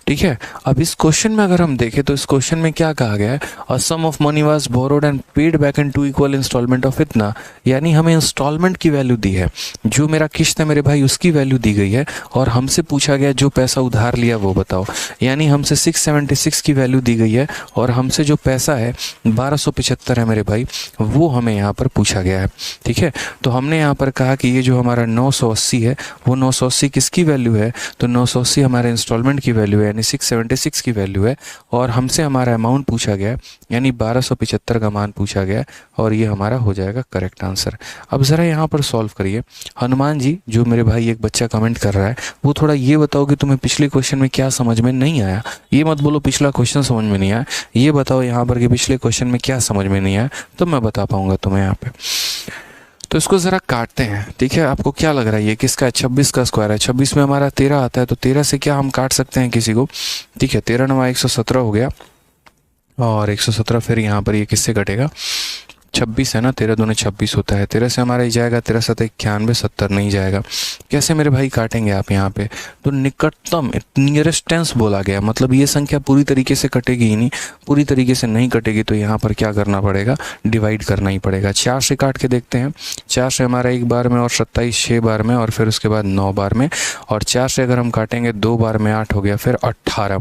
ठीक है, अब इस क्वेश्चन में अगर हम देखें तो इस क्वेश्चन में क्या कहा गया है, a sum of money was borrowed and paid back in 2 equal instalment of इतना, यानी हमें इंस्टॉलमेंट की वैल्यू दी है, जो मेरा किश्त है मेरे भाई उसकी वैल्यू दी गई है और हमसे पूछा गया जो पैसा उधार लिया वो बताओ, यानी हमसे 676 की वैल्यू दी गई है और हमसे जो पैसा है 1275 है मेरे भाई, वो हमें यहाँ पर पूछा गया है। ठीक है, तो हमने यहाँ पर कहा कि ये जो हमारा 980 है वो 980 किसकी वैल्यू है, तो 980 हमारे इंस्टॉलमेंट की वैल्यू है, यानी 676 की वैल्यू है और हमसे हमारा अमाउंट पूछा गया है, यानी 1275 का मान पूछा गया है और ये हमारा हो जाएगा करेक्ट आंसर। अब ज़रा यहाँ पर सॉल्व करिए। हनुमान जी, जो मेरे भाई एक बच्चा कमेंट कर रहा है, वो थोड़ा ये बताओ कि तुम्हें पिछले क्वेश्चन में क्या समझ में नहीं आया। ये मत बोलो पिछला क्वेश्चन समझ में नहीं आया, ये बताओ यहाँ पर कि पिछले क्वेश्चन में क्या समझ में नहीं आया, तो मैं बता पाऊंगा तुम्हें यहाँ पे। तो इसको ज़रा काटते हैं। ठीक है, आपको क्या लग रहा है ये किसका है, 26 का स्क्वायर है। 26 में हमारा 13 आता है, तो 13 से क्या हम काट सकते हैं किसी को। ठीक है, 13 × 9 = 117 हो गया और 117 फिर यहाँ पर ये किससे कटेगा, 26 है ना, 13 दूने 26 होता है, 13 से हमारा ही जाएगा, 13 7 91, 70 नहीं जाएगा। कैसे मेरे भाई काटेंगे आप यहाँ पे? तो निकटतम नियरेस्ट टेंस बोला गया, मतलब ये संख्या पूरी तरीके से कटेगी ही नहीं, पूरी तरीके से नहीं कटेगी तो यहाँ पर क्या करना पड़ेगा, डिवाइड करना ही पड़ेगा। 4 से काट के देखते हैं, 4 से हमारा 1 बार में और 27 6 बार में और फिर उसके बाद 9 बार में, और 4 से अगर हम काटेंगे 2 बार में 8 हो गया, फिर 18,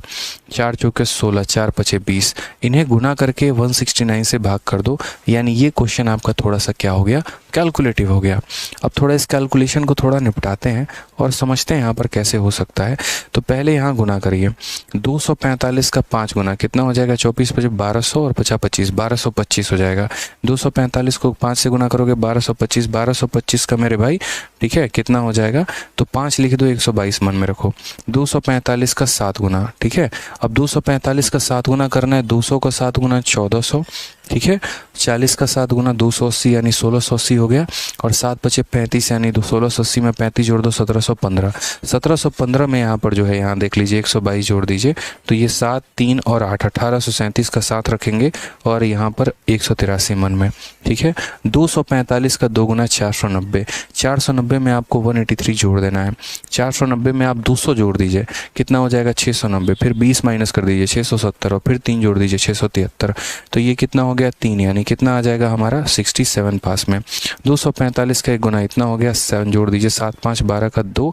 4 चौके 16, 4 पचे 20, इन्हें गुना करके 169 से भाग कर दो। यानी ये क्वेश्चन आपका थोड़ा सा क्या हो गया, कैलकुलेटिव हो गया। अब थोड़ा इस कैलकुलेशन को थोड़ा निपटाते हैं और समझते हैं यहाँ पर कैसे हो सकता है। तो पहले यहाँ गुना करिए, 245 का 5 गुना कितना हो जाएगा, 24 पचे 1200 और 50 25, 1225 हो जाएगा। 245 को 5 से गुना करोगे 1225, 1225 का मेरे भाई ठीक है कितना हो जाएगा, तो 5 लिख दो, 122 मन में रखो। 245 का 7 गुना, ठीक है। अब 245 का 7 गुना करना है, 200 का 7 गुना 1400, ठीक है। 40 का 7 गुना 280 यानी 1680 हो गया, और 7 बचे 35 यानी 1680 में 35 जोड़ दो 1715। 1715 में यहाँ पर जो है, यहाँ देख लीजिए 122 जोड़ दीजिए, तो ये 7 3 और 8 1837 का 7 रखेंगे और यहाँ पर 183 मन में, ठीक है। 245 का 2 गुना 490, 490 में आपको 183 जोड़ देना है। 490 में आप 200 जोड़ दीजिए, कितना हो जाएगा 690, फिर 20 माइनस कर दीजिए 670 और फिर 3 जोड़ दीजिए 673, तो ये कितना हो गया 3, यानी कितना आ जाएगा हमारा 67 पास में। 245 का 1 गुना इतना हो गया, 7 जोड़ दीजिए, 7 5 12 का 2,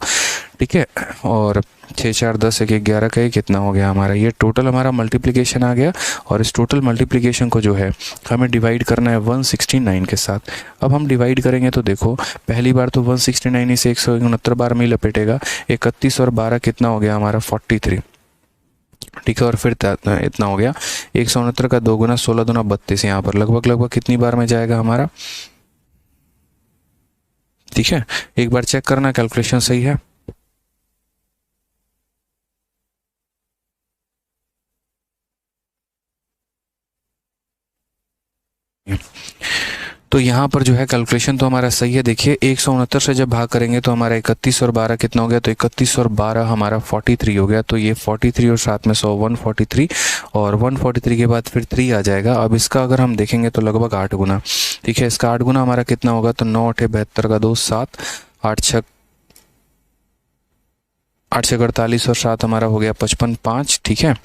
ठीक है, और 6 4 10 1 11 का 1 कितना हो गया हमारा, ये टोटल हमारा मल्टीप्लिकेशन आ गया। और इस टोटल मल्टीप्लिकेशन को जो है हमें डिवाइड करना है 169 के साथ। अब हम डिवाइड करेंगे तो देखो, पहली बार तो 169 इसे 169 बार में ही लपेटेगा, 31 और 12 कितना हो गया हमारा 43, ठीक है। और फिर इतना हो गया 169 का 2 गुना 16 दूना 32, यहाँ पर लगभग लगभग कितनी बार में जाएगा हमारा, ठीक है। एक बार चेक करना कैलकुलेशन सही है। तो यहाँ पर जो है कैलकुलेशन तो हमारा सही है। देखिए 169 से जब भाग करेंगे तो हमारा 31 और 12 कितना हो गया, तो 31 और 12 हमारा 43 हो गया, तो ये 43 और साथ में 100 143, और 143 के बाद फिर 3 आ जाएगा। अब इसका अगर हम देखेंगे तो लगभग 8 गुना, ठीक है। इसका 8 गुना हमारा कितना होगा, तो 9 8 72 का 2 7, 8 6 48 और 7 हमारा हो गया 55 5, ठीक है।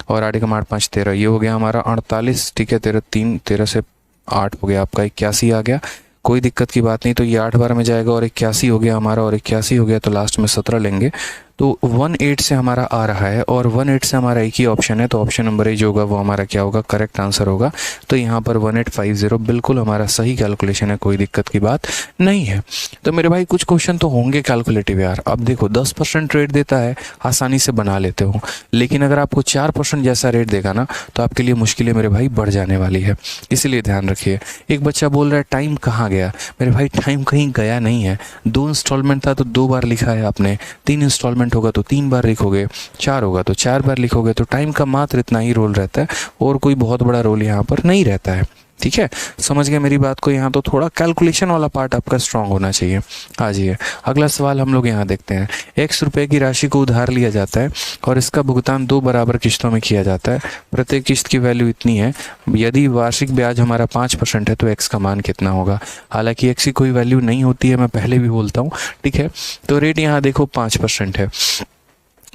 और 8 का 8 5 13, ये हो गया हमारा 48, ठीक है। 13 3 13 से 8 हो गया आपका 81 आ गया, कोई दिक्कत की बात नहीं। तो ये 8 बार में जाएगा और 81 हो गया हमारा, और 81 हो गया तो लास्ट में 17 लेंगे, तो 18 से हमारा आ रहा है, और 18 से हमारा एक ही ऑप्शन है, तो ऑप्शन नंबर ए जो होगा वो हमारा क्या होगा, करेक्ट आंसर होगा। तो यहाँ पर 1850 बिल्कुल हमारा सही कैलकुलेशन है, कोई दिक्कत की बात नहीं है। तो मेरे भाई कुछ क्वेश्चन तो होंगे कैलकुलेटिव यार। अब देखो 10% रेट देता है, आसानी से बना लेते हो, लेकिन अगर आपको 4% जैसा रेट देगा ना, तो आपके लिए मुश्किलें मेरे भाई बढ़ जाने वाली है, इसीलिए ध्यान रखिए। एक बच्चा बोल रहा है टाइम कहाँ गया, मेरे भाई टाइम कहीं गया नहीं है। 2 इंस्टॉलमेंट था तो 2 बार लिखा है आपने, 3 इंस्टॉलमेंट होगा तो 3 बार लिखोगे, 4 होगा तो 4 बार लिखोगे, तो टाइम का मात्र इतना ही रोल रहता है, और कोई बहुत बड़ा रोल यहाँ पर नहीं रहता है, ठीक है। समझ गए मेरी बात को। यहाँ तो थोड़ा कैलकुलेशन वाला पार्ट आपका स्ट्रांग होना चाहिए। आ जाइए अगला सवाल हम लोग यहाँ देखते हैं। x रुपए की राशि को उधार लिया जाता है और इसका भुगतान 2 बराबर किस्तों में किया जाता है। प्रत्येक किस्त की वैल्यू इतनी है। यदि वार्षिक ब्याज हमारा 5% है तो x का मान कितना होगा। हालांकि x की कोई वैल्यू नहीं होती है, मैं पहले भी बोलता हूँ, ठीक है। तो रेट यहाँ देखो 5% है,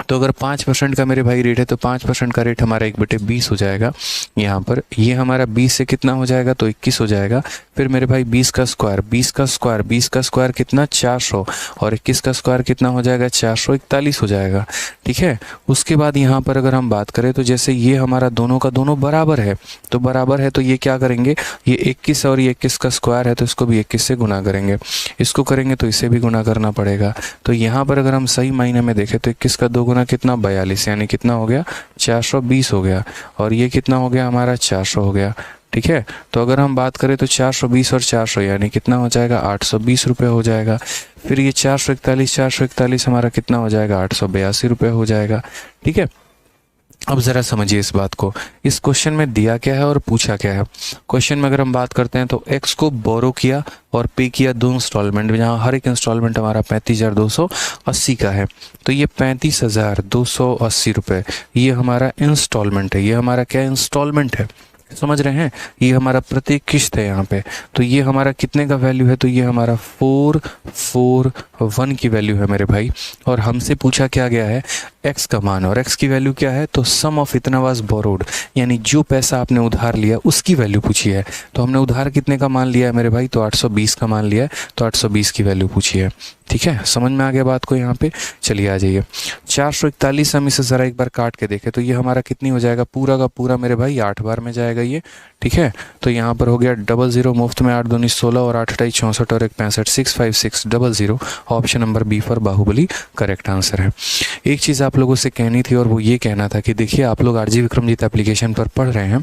तो अगर 5% का मेरे भाई रेट है तो 5% का रेट हमारा 1/20 हो जाएगा। यहाँ पर ये हमारा 20 से कितना हो जाएगा, तो 21 हो जाएगा। फिर मेरे भाई 20 का स्क्वायर, 20 का स्क्वायर, 20 का स्क्वायर कितना 400, और 21 का स्क्वायर कितना हो जाएगा 441 हो जाएगा, ठीक है। उसके बाद यहाँ पर अगर हम बात करें तो जैसे ये हमारा दोनों का दोनों बराबर है, तो बराबर है तो ये क्या करेंगे, ये 21 और ये 21 का स्क्वायर है तो इसको भी 21 से गुना करेंगे, इसको करेंगे तो इसे भी गुना करना पड़ेगा। तो यहाँ पर अगर हम सही मायने में देखें तो 21 का 2 गुना कितना 42, यानी कितना हो गया 420 हो गया, और ये कितना हो गया हमारा 400 हो गया, ठीक है। तो अगर हम बात करें तो 420 और 400 यानी कितना हो जाएगा 820 रुपये हो जाएगा। फिर ये 441 हमारा कितना हो जाएगा 882 रुपये हो जाएगा, ठीक है। अब ज़रा समझिए इस बात को, इस क्वेश्चन में दिया क्या है और पूछा क्या है। क्वेश्चन में अगर हम बात करते हैं तो x को बोरो किया और पे किया 2 इंस्टॉलमेंट में, जहाँ हर एक इंस्टॉलमेंट हमारा 35,280 का है। तो ये 35,280 रुपये ये हमारा इंस्टॉलमेंट है, ये हमारा क्या इंस्टॉलमेंट है, समझ रहे हैं, ये हमारा प्रत्येक किस्त है यहाँ पे। तो ये हमारा कितने का वैल्यू है, तो ये हमारा 441 की वैल्यू है मेरे भाई। और हमसे पूछा क्या गया है, एक्स का मान, और एक्स की वैल्यू क्या है, तो सम ऑफ इतना वाज बोरोड, यानी जो पैसा आपने उधार लिया उसकी वैल्यू पूछी है। तो हमने उधार कितने का मान लिया है मेरे भाई, तो 820 का मान लिया है, तो 820 की वैल्यू पूछी है। ठीक है, समझ में आ गया बात को यहाँ पे। चलिए आ जाइए 441, हम इसे ज़रा एक बार काट के देखें तो ये हमारा कितनी हो जाएगा, पूरा का पूरा मेरे भाई 8 बार में जाएगा ये। ठीक है, तो यहाँ पर हो गया 00 मुफ्त में, 8 दूनी 16 और 8 अठाई 64 और 1 65, 65600। Option number B for Baahubali correct answer है। एक चीज़ आप लोगों से कहनी थी और वो ये कहना था कि देखिए आप लोग आरजी विक्रमजीत एप्लीकेशन पर पढ़ रहे हैं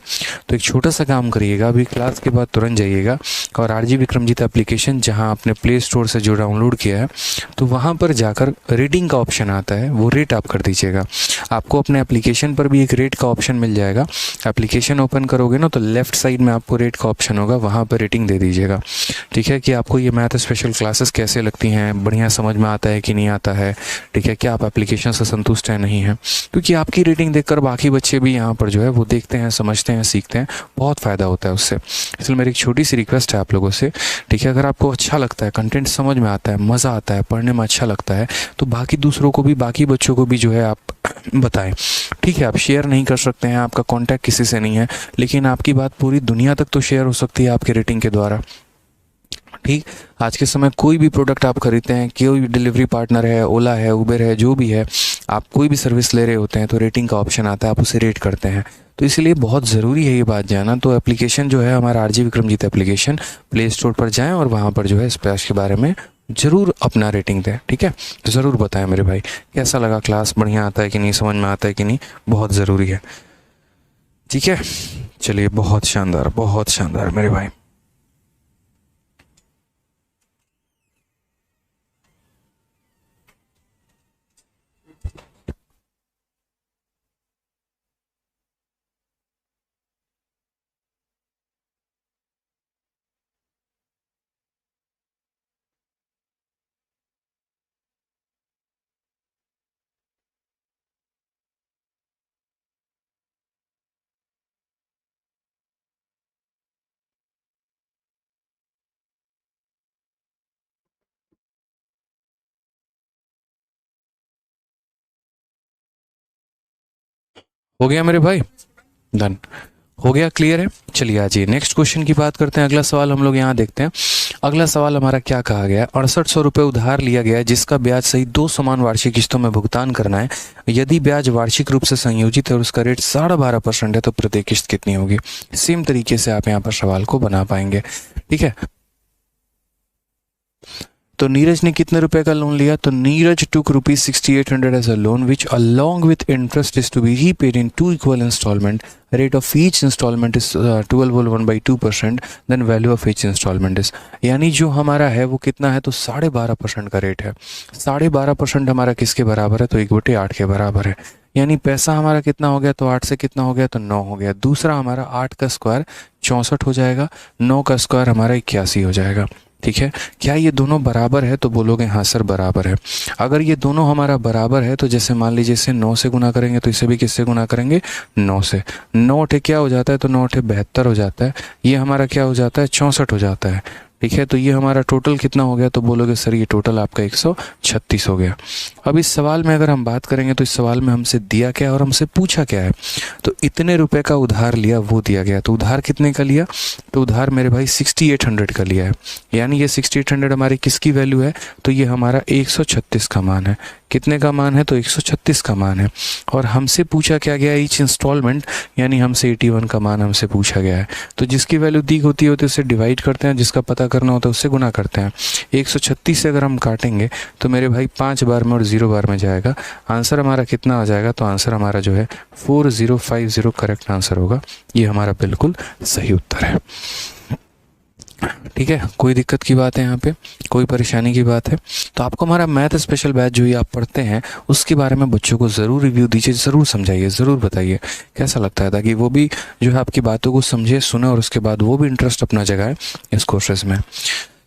तो एक छोटा सा काम करिएगा, अभी क्लास के बाद तुरंत जाइएगा और आरजी विक्रमजीत एप्लीकेशन जहाँ आपने प्ले स्टोर से जो डाउनलोड किया है तो वहाँ पर जाकर रेटिंग का ऑप्शन आता है, वो रेट आप कर दीजिएगा। आपको अपने एप्लीकेशन पर भी एक रेट का ऑप्शन मिल जाएगा। एप्लीकेशन ओपन करोगे ना तो लेफ्ट साइड में आपको रेट का ऑप्शन होगा, वहाँ पर रेटिंग दे दीजिएगा। ठीक है, कि आपको ये मैथ स्पेशल क्लासेस कैसे लगती हैं, बढ़िया समझ में आता है कि नहीं आता है। ठीक है, क्या आप एप्लीकेशन से संतुष्ट हैं नहीं हैं, क्योंकि आपकी रेटिंग देखकर बाकी बच्चे भी यहाँ पर जो है वो देखते हैं, समझते हैं, सीखते हैं, बहुत फ़ायदा होता है उससे। इसलिए मेरी एक छोटी सी रिक्वेस्ट है आप लोगों से, ठीक है, अगर आपको अच्छा लगता है, कंटेंट समझ में आता है, मज़ा आता है, पढ़ने में अच्छा लगता है, तो बाकी दूसरों को भी, बाकी बच्चों को भी जो है आप बताएं। ठीक है, आप शेयर नहीं कर सकते हैं, आपका कांटेक्ट किसी से नहीं है, लेकिन आपकी बात पूरी दुनिया तक तो शेयर हो सकती है आपके रेटिंग के द्वारा। ठीक, आज के समय कोई भी प्रोडक्ट आप खरीदते हैं, कोई भी डिलीवरी पार्टनर है, ओला है, उबर है, जो भी है, आप कोई भी सर्विस ले रहे होते हैं तो रेटिंग का ऑप्शन आता है, आप उसे रेट करते हैं। तो इसलिए बहुत ज़रूरी है ये बात जानना। तो एप्लीकेशन जो है हमारा RG Vikramjit application, Play Store पर जाएं और वहाँ पर जो है स्प्लैश के बारे में ज़रूर अपना रेटिंग दें। ठीक है, ज़रूर बताएं मेरे भाई कैसा लगा, क्लास बढ़िया आता है कि नहीं, समझ में आता है कि नहीं, बहुत ज़रूरी है। ठीक है, चलिए, बहुत शानदार, बहुत शानदार मेरे भाई। हो गया मेरे भाई, डन हो गया, क्लियर है। चलिए आज ये नेक्स्ट क्वेश्चन की बात करते हैं। अगला सवाल हम लोग यहाँ देखते हैं। अगला सवाल हमारा क्या कहा गया है, 6800 रुपये उधार लिया गया है जिसका ब्याज सहित 2 समान वार्षिक किस्तों में भुगतान करना है। यदि ब्याज वार्षिक रूप से संयोजित है और उसका रेट 12.5% है तो प्रत्येक किस्त कितनी होगी। सेम तरीके से आप यहाँ पर सवाल को बना पाएंगे। ठीक है, तो नीरज ने कितने रुपए का लोन लिया, तो Neeraj took ₹6800 as a loan which along with interest is to be repaid in 2 equal instalment. Rate of each instalment is 12.1/2%। Then value of each instalment is, यानी जो हमारा है वो कितना है, तो 12.5% का रेट है। 12.5% हमारा किसके बराबर है, तो 1/8 के बराबर है। यानी पैसा हमारा कितना हो गया, तो 8 से कितना हो गया, तो 9 हो गया। दूसरा हमारा 8 का स्क्वायर 64 हो जाएगा, 9 का स्क्वायर हमारा 81 हो जाएगा। ठीक है, क्या ये दोनों बराबर है, तो बोलोगे हाँ सर बराबर है। अगर ये दोनों हमारा बराबर है तो जैसे मान लीजिए इसे 9 से गुना करेंगे तो इसे भी किससे गुना करेंगे, 9 से। 9 अठे क्या हो जाता है, तो 9 अठे 72 हो जाता है। ये हमारा क्या हो जाता है, 64 हो जाता है। ठीक है, तो ये हमारा टोटल कितना हो गया, तो बोलोगे सर ये टोटल आपका 136 हो गया। अब इस सवाल में अगर हम बात करेंगे तो इस सवाल में हमसे दिया क्या है और हमसे पूछा क्या है, तो इतने रुपए का उधार लिया वो दिया गया। तो उधार कितने का लिया, तो उधार मेरे भाई 6800 का लिया है। यानी ये 6800 हमारी किसकी वैल्यू है, तो ये हमारा 136 का मान है। कितने का मान है, तो 136 का मान है। और हमसे पूछा क्या गया, ईच इंस्टॉलमेंट, यानी हमसे 81 का मान हमसे पूछा गया है। तो जिसकी वैल्यू दी होती है तो उससे डिवाइड करते हैं, जिसका पता करना होता है उससे गुना करते हैं। 136 से अगर हम काटेंगे तो मेरे भाई 5 बार में और 0 बार में जाएगा। आंसर हमारा कितना आ जाएगा, तो आंसर हमारा जो है 4050 करेक्ट आंसर होगा। ये हमारा बिल्कुल सही उत्तर है। ठीक है, कोई दिक्कत की बात है यहाँ पे, कोई परेशानी की बात है, तो आपको हमारा मैथ स्पेशल बैच जो ये आप पढ़ते हैं उसके बारे में बच्चों को ज़रूर रिव्यू दीजिए, ज़रूर समझाइए, ज़रूर बताइए कैसा लगता है, ताकि वो भी जो है आपकी बातों को समझे, सुने और उसके बाद वो भी इंटरेस्ट अपना जगाए इस कोर्सेज में।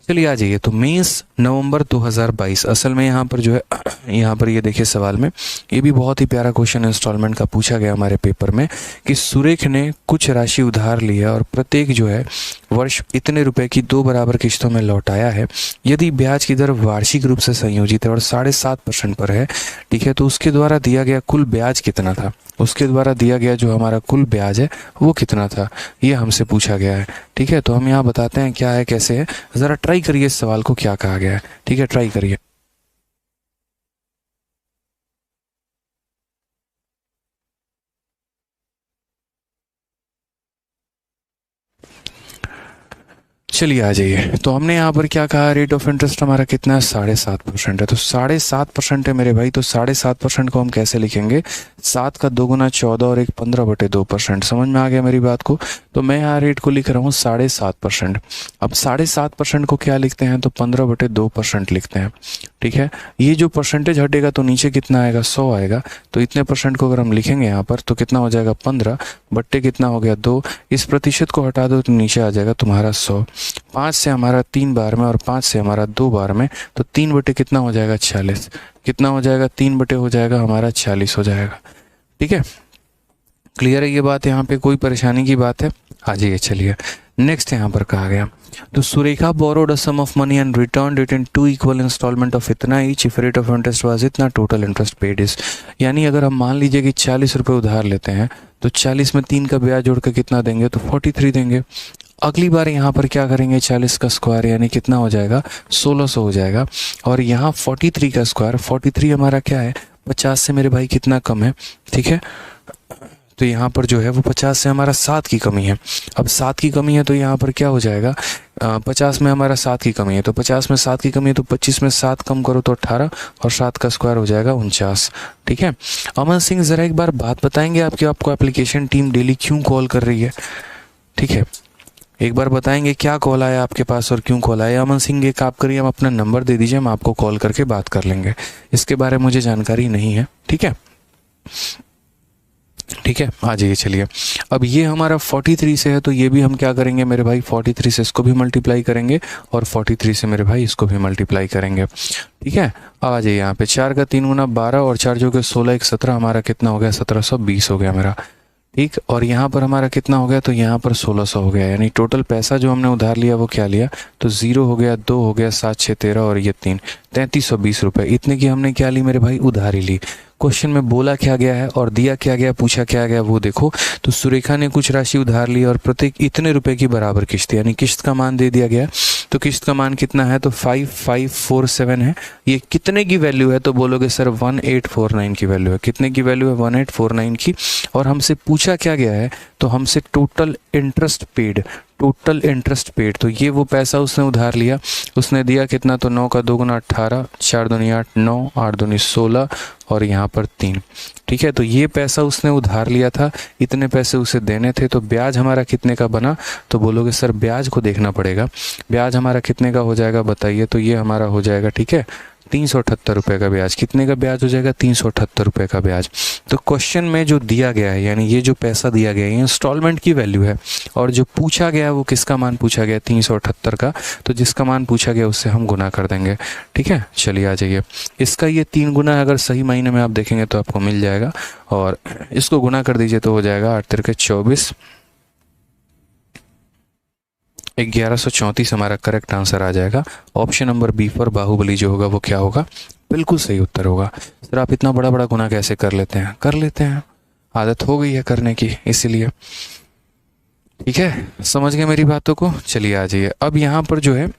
चलिए आ जाइए। तो मेंस नवंबर 2022, असल में यहाँ पर जो है यहाँ पर ये देखिए सवाल में ये भी बहुत ही प्यारा क्वेश्चन इंस्टॉलमेंट का पूछा गया हमारे पेपर में कि सुरेख ने कुछ राशि उधार ली है और प्रत्येक जो है वर्ष इतने रुपए की 2 बराबर किश्तों में लौटाया है। यदि ब्याज की दर वार्षिक रूप से संयोजित है और 7.5% पर है, ठीक है, तो उसके द्वारा दिया गया कुल ब्याज कितना था, उसके द्वारा दिया गया जो हमारा कुल ब्याज है वो कितना था, ये हमसे पूछा गया है। ठीक है, तो हम यहाँ बताते हैं क्या है कैसे है, ज़रा ट्राई करिए इस सवाल को क्या कहा गया है। ठीक है, ट्राई करिए। चलिए आ जाइए। तो हमने यहाँ पर क्या कहा, रेट ऑफ इंटरेस्ट हमारा कितना है, 7.5% है। तो 7.5% है मेरे भाई, तो 7.5% को हम कैसे लिखेंगे, 7 का 2 गुना 14 और एक 15/2%। समझ में आ गया मेरी बात को। तो मैं यहाँ रेट को लिख रहा हूँ 7.5%। अब 7.5% को क्या लिखते हैं, तो 15/2% लिखते हैं। ठीक है, ये जो परसेंटेज हटेगा तो नीचे कितना आएगा, 100 आएगा। तो इतने परसेंट को अगर हम लिखेंगे यहाँ पर तो कितना हो जाएगा, 15 बट्टे कितना हो गया, 2। इस प्रतिशत को हटा दो तो नीचे आ जाएगा तुम्हारा 100। 5 से हमारा 3 बार में और 5 से हमारा 2 बार में, तो 3 बटे कितना हो जाएगा, 40। कितना हो जाएगा, 3 बटे हो जाएगा हमारा 40 हो जाएगा। ठीक है, क्लियर है ये बात, यहाँ पे कोई परेशानी की बात है। हाँ जी, चलिए नेक्स्ट यहाँ पर कहा गया, तो Surekha borrowed a sum of money and return it in 2 equal instalment of इतना each if rate of interest was इतना, टोटल इंटरेस्ट पेड इज। यानी अगर हम मान लीजिए कि 40 रुपये उधार लेते हैं तो 40 में 3 का ब्याज जोड़ के कितना देंगे, तो 43 देंगे। अगली बार यहाँ पर क्या करेंगे, 40 का स्क्वायर यानी कितना हो जाएगा, 1600 हो जाएगा। और यहाँ 43 का स्क्वायर, 43 हमारा क्या है, 50 से मेरे भाई कितना कम है। ठीक है, तो यहाँ पर जो है वो 50 से हमारा 7 की कमी है। अब 7 की कमी है तो यहाँ पर क्या हो जाएगा, 50 में हमारा 7 की कमी है, तो 50 में 7 की कमी है तो 25 में 7 कम करो तो 18 और 7 का स्क्वायर हो जाएगा 49। ठीक है, अमन सिंह ज़रा एक बार बात बताएंगे आपकी, आपको एप्लीकेशन टीम डेली क्यों कॉल कर रही है। ठीक है, एक बार बताएंगे क्या कॉल आया आपके पास और क्यों कॉल आया। अमन सिंह एक आप करिए, हम अपना नंबर दे दीजिए, हम आपको कॉल करके बात कर लेंगे, इसके बारे में मुझे जानकारी नहीं है। ठीक है, ठीक है, आ जाइए। चलिए अब ये हमारा 43 से है तो ये भी हम क्या करेंगे मेरे भाई, 43 से इसको भी मल्टीप्लाई करेंगे और 43 से मेरे भाई इसको भी मल्टीप्लाई करेंगे। ठीक है, अब आ जाइए यहाँ पे 4 का 3 गुना 12 और 4 जो कि 16 1 17, हमारा कितना हो गया, 1720 हो गया मेरा। ठीक, और यहाँ पर हमारा कितना हो गया, तो यहाँ पर 1600 हो गया। यानी टोटल पैसा जो हमने उधार लिया वो क्या लिया, तो 0 हो गया, 2 हो गया, 7 6 13 और ये 3, 3320 रुपये। इतने की हमने क्या ली मेरे भाई, उधारी ली। क्वेश्चन में बोला क्या गया है और दिया क्या गया, पूछा क्या गया वो देखो। तो सुरेखा ने कुछ राशि उधार ली और प्रत्येक इतने रुपए की बराबर किश्त, यानी किश्त का मान दे दिया गया। तो किश्त का मान कितना है, तो 5547 है। ये कितने की वैल्यू है, तो बोलोगे सर 1849 की वैल्यू है। कितने की वैल्यू है, 1849 की। और हमसे पूछा क्या गया है, तो हमसे total interest paid, total interest paid, तो ये वो पैसा उसने उधार लिया, उसने दिया कितना, तो 9 का 2 गुना 18, 4 दूनी 8 9, 8 दूनी 16 और यहाँ पर 3। ठीक है, तो ये पैसा उसने उधार लिया था, इतने पैसे उसे देने थे। तो ब्याज हमारा कितने का बना, तो बोलोगे सर ब्याज को देखना पड़ेगा, ब्याज हमारा कितने का हो जाएगा बताइए। तो ये हमारा हो जाएगा, ठीक है, 378 रुपये का ब्याज। कितने का ब्याज हो जाएगा, 378 रुपये का ब्याज। तो क्वेश्चन में जो दिया गया है, यानी ये जो पैसा दिया गया है इंस्टॉलमेंट की वैल्यू है, और जो पूछा गया वो किसका मान पूछा गया, 378 का। तो जिसका मान पूछा गया उससे हम गुना कर देंगे। ठीक है, चलिए आ जाइए। इसका ये 3 गुना अगर सही महीने में आप देखेंगे तो आपको मिल जाएगा, और इसको गुना कर दीजिए तो हो जाएगा 8 तिरके 24, 1134 हमारा करेक्ट आंसर आ जाएगा। Option number B for Baahubali जो होगा वो क्या होगा, बिल्कुल सही उत्तर होगा। सर आप इतना बड़ा बड़ा गुना कैसे कर लेते हैं, कर लेते हैं, आदत हो गई है करने की, इसीलिए। ठीक है, समझ गए मेरी बातों को। चलिए आ जाइए। अब यहाँ पर जो है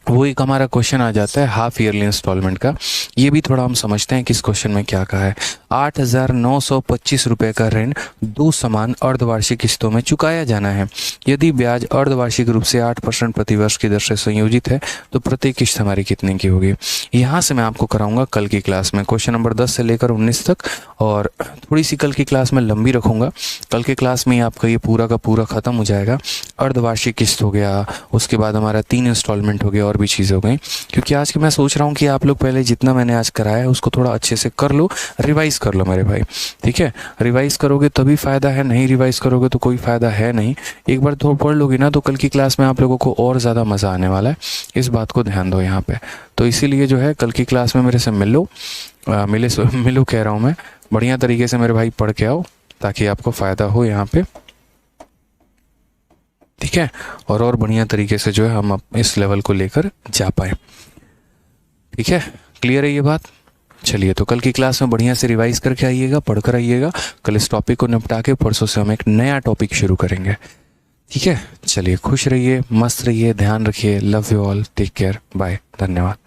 वो एक हमारा क्वेश्चन आ जाता है हाफ ईयरली इंस्टॉलमेंट का। ये भी थोड़ा हम समझते हैं कि इस क्वेश्चन में क्या कहा है। 8,925 रुपये का ऋण 2 समान अर्धवार्षिक किस्तों में चुकाया जाना है। यदि ब्याज अर्धवार्षिक रूप से 8% प्रतिवर्ष की दर से संयोजित है तो प्रत्येक किस्त हमारी कितने की होगी। यहाँ से मैं आपको कराऊंगा कल की क्लास में क्वेश्चन नंबर 10 से लेकर 19 तक, और थोड़ी सी कल की क्लास में लंबी रखूँगा। कल के क्लास में ही आपका ये पूरा का पूरा ख़त्म हो जाएगा। अर्धवार्षिक किस्त हो गया, उसके बाद हमारा 3 इंस्टॉलमेंट हो गया और भी चीज़ें हो गई। क्योंकि आज के मैं सोच रहा हूँ कि आप लोग पहले जितना मैंने आज कराया है उसको थोड़ा अच्छे से कर लो, रिवाइज कर लो मेरे भाई, ठीक है। रिवाइज करोगे तभी फ़ायदा है, नहीं रिवाइज करोगे तो कोई फ़ायदा है नहीं। एक बार तो पढ़ लोगे ना तो कल की क्लास में आप लोगों को और ज़्यादा मज़ा आने वाला है, इस बात को ध्यान दो यहाँ पे। तो इसीलिए जो है कल की क्लास में मेरे से मिलो, मिलो कह रहा हूँ मैं, बढ़िया तरीके से मेरे भाई पढ़ के आओ ताकि आपको फ़ायदा हो यहाँ पे, ठीक है। और बढ़िया तरीके से जो है हम इस लेवल को लेकर जा पाए, ठीक है। क्लियर है ये बात? चलिए, तो कल की क्लास में बढ़िया से रिवाइज करके आइएगा, पढ़कर आइएगा। कल इस टॉपिक को निपटा के परसों से हम एक नया टॉपिक शुरू करेंगे, ठीक है। चलिए, खुश रहिए, मस्त रहिए, ध्यान रखिए। Love you all, take care, bye, धन्यवाद।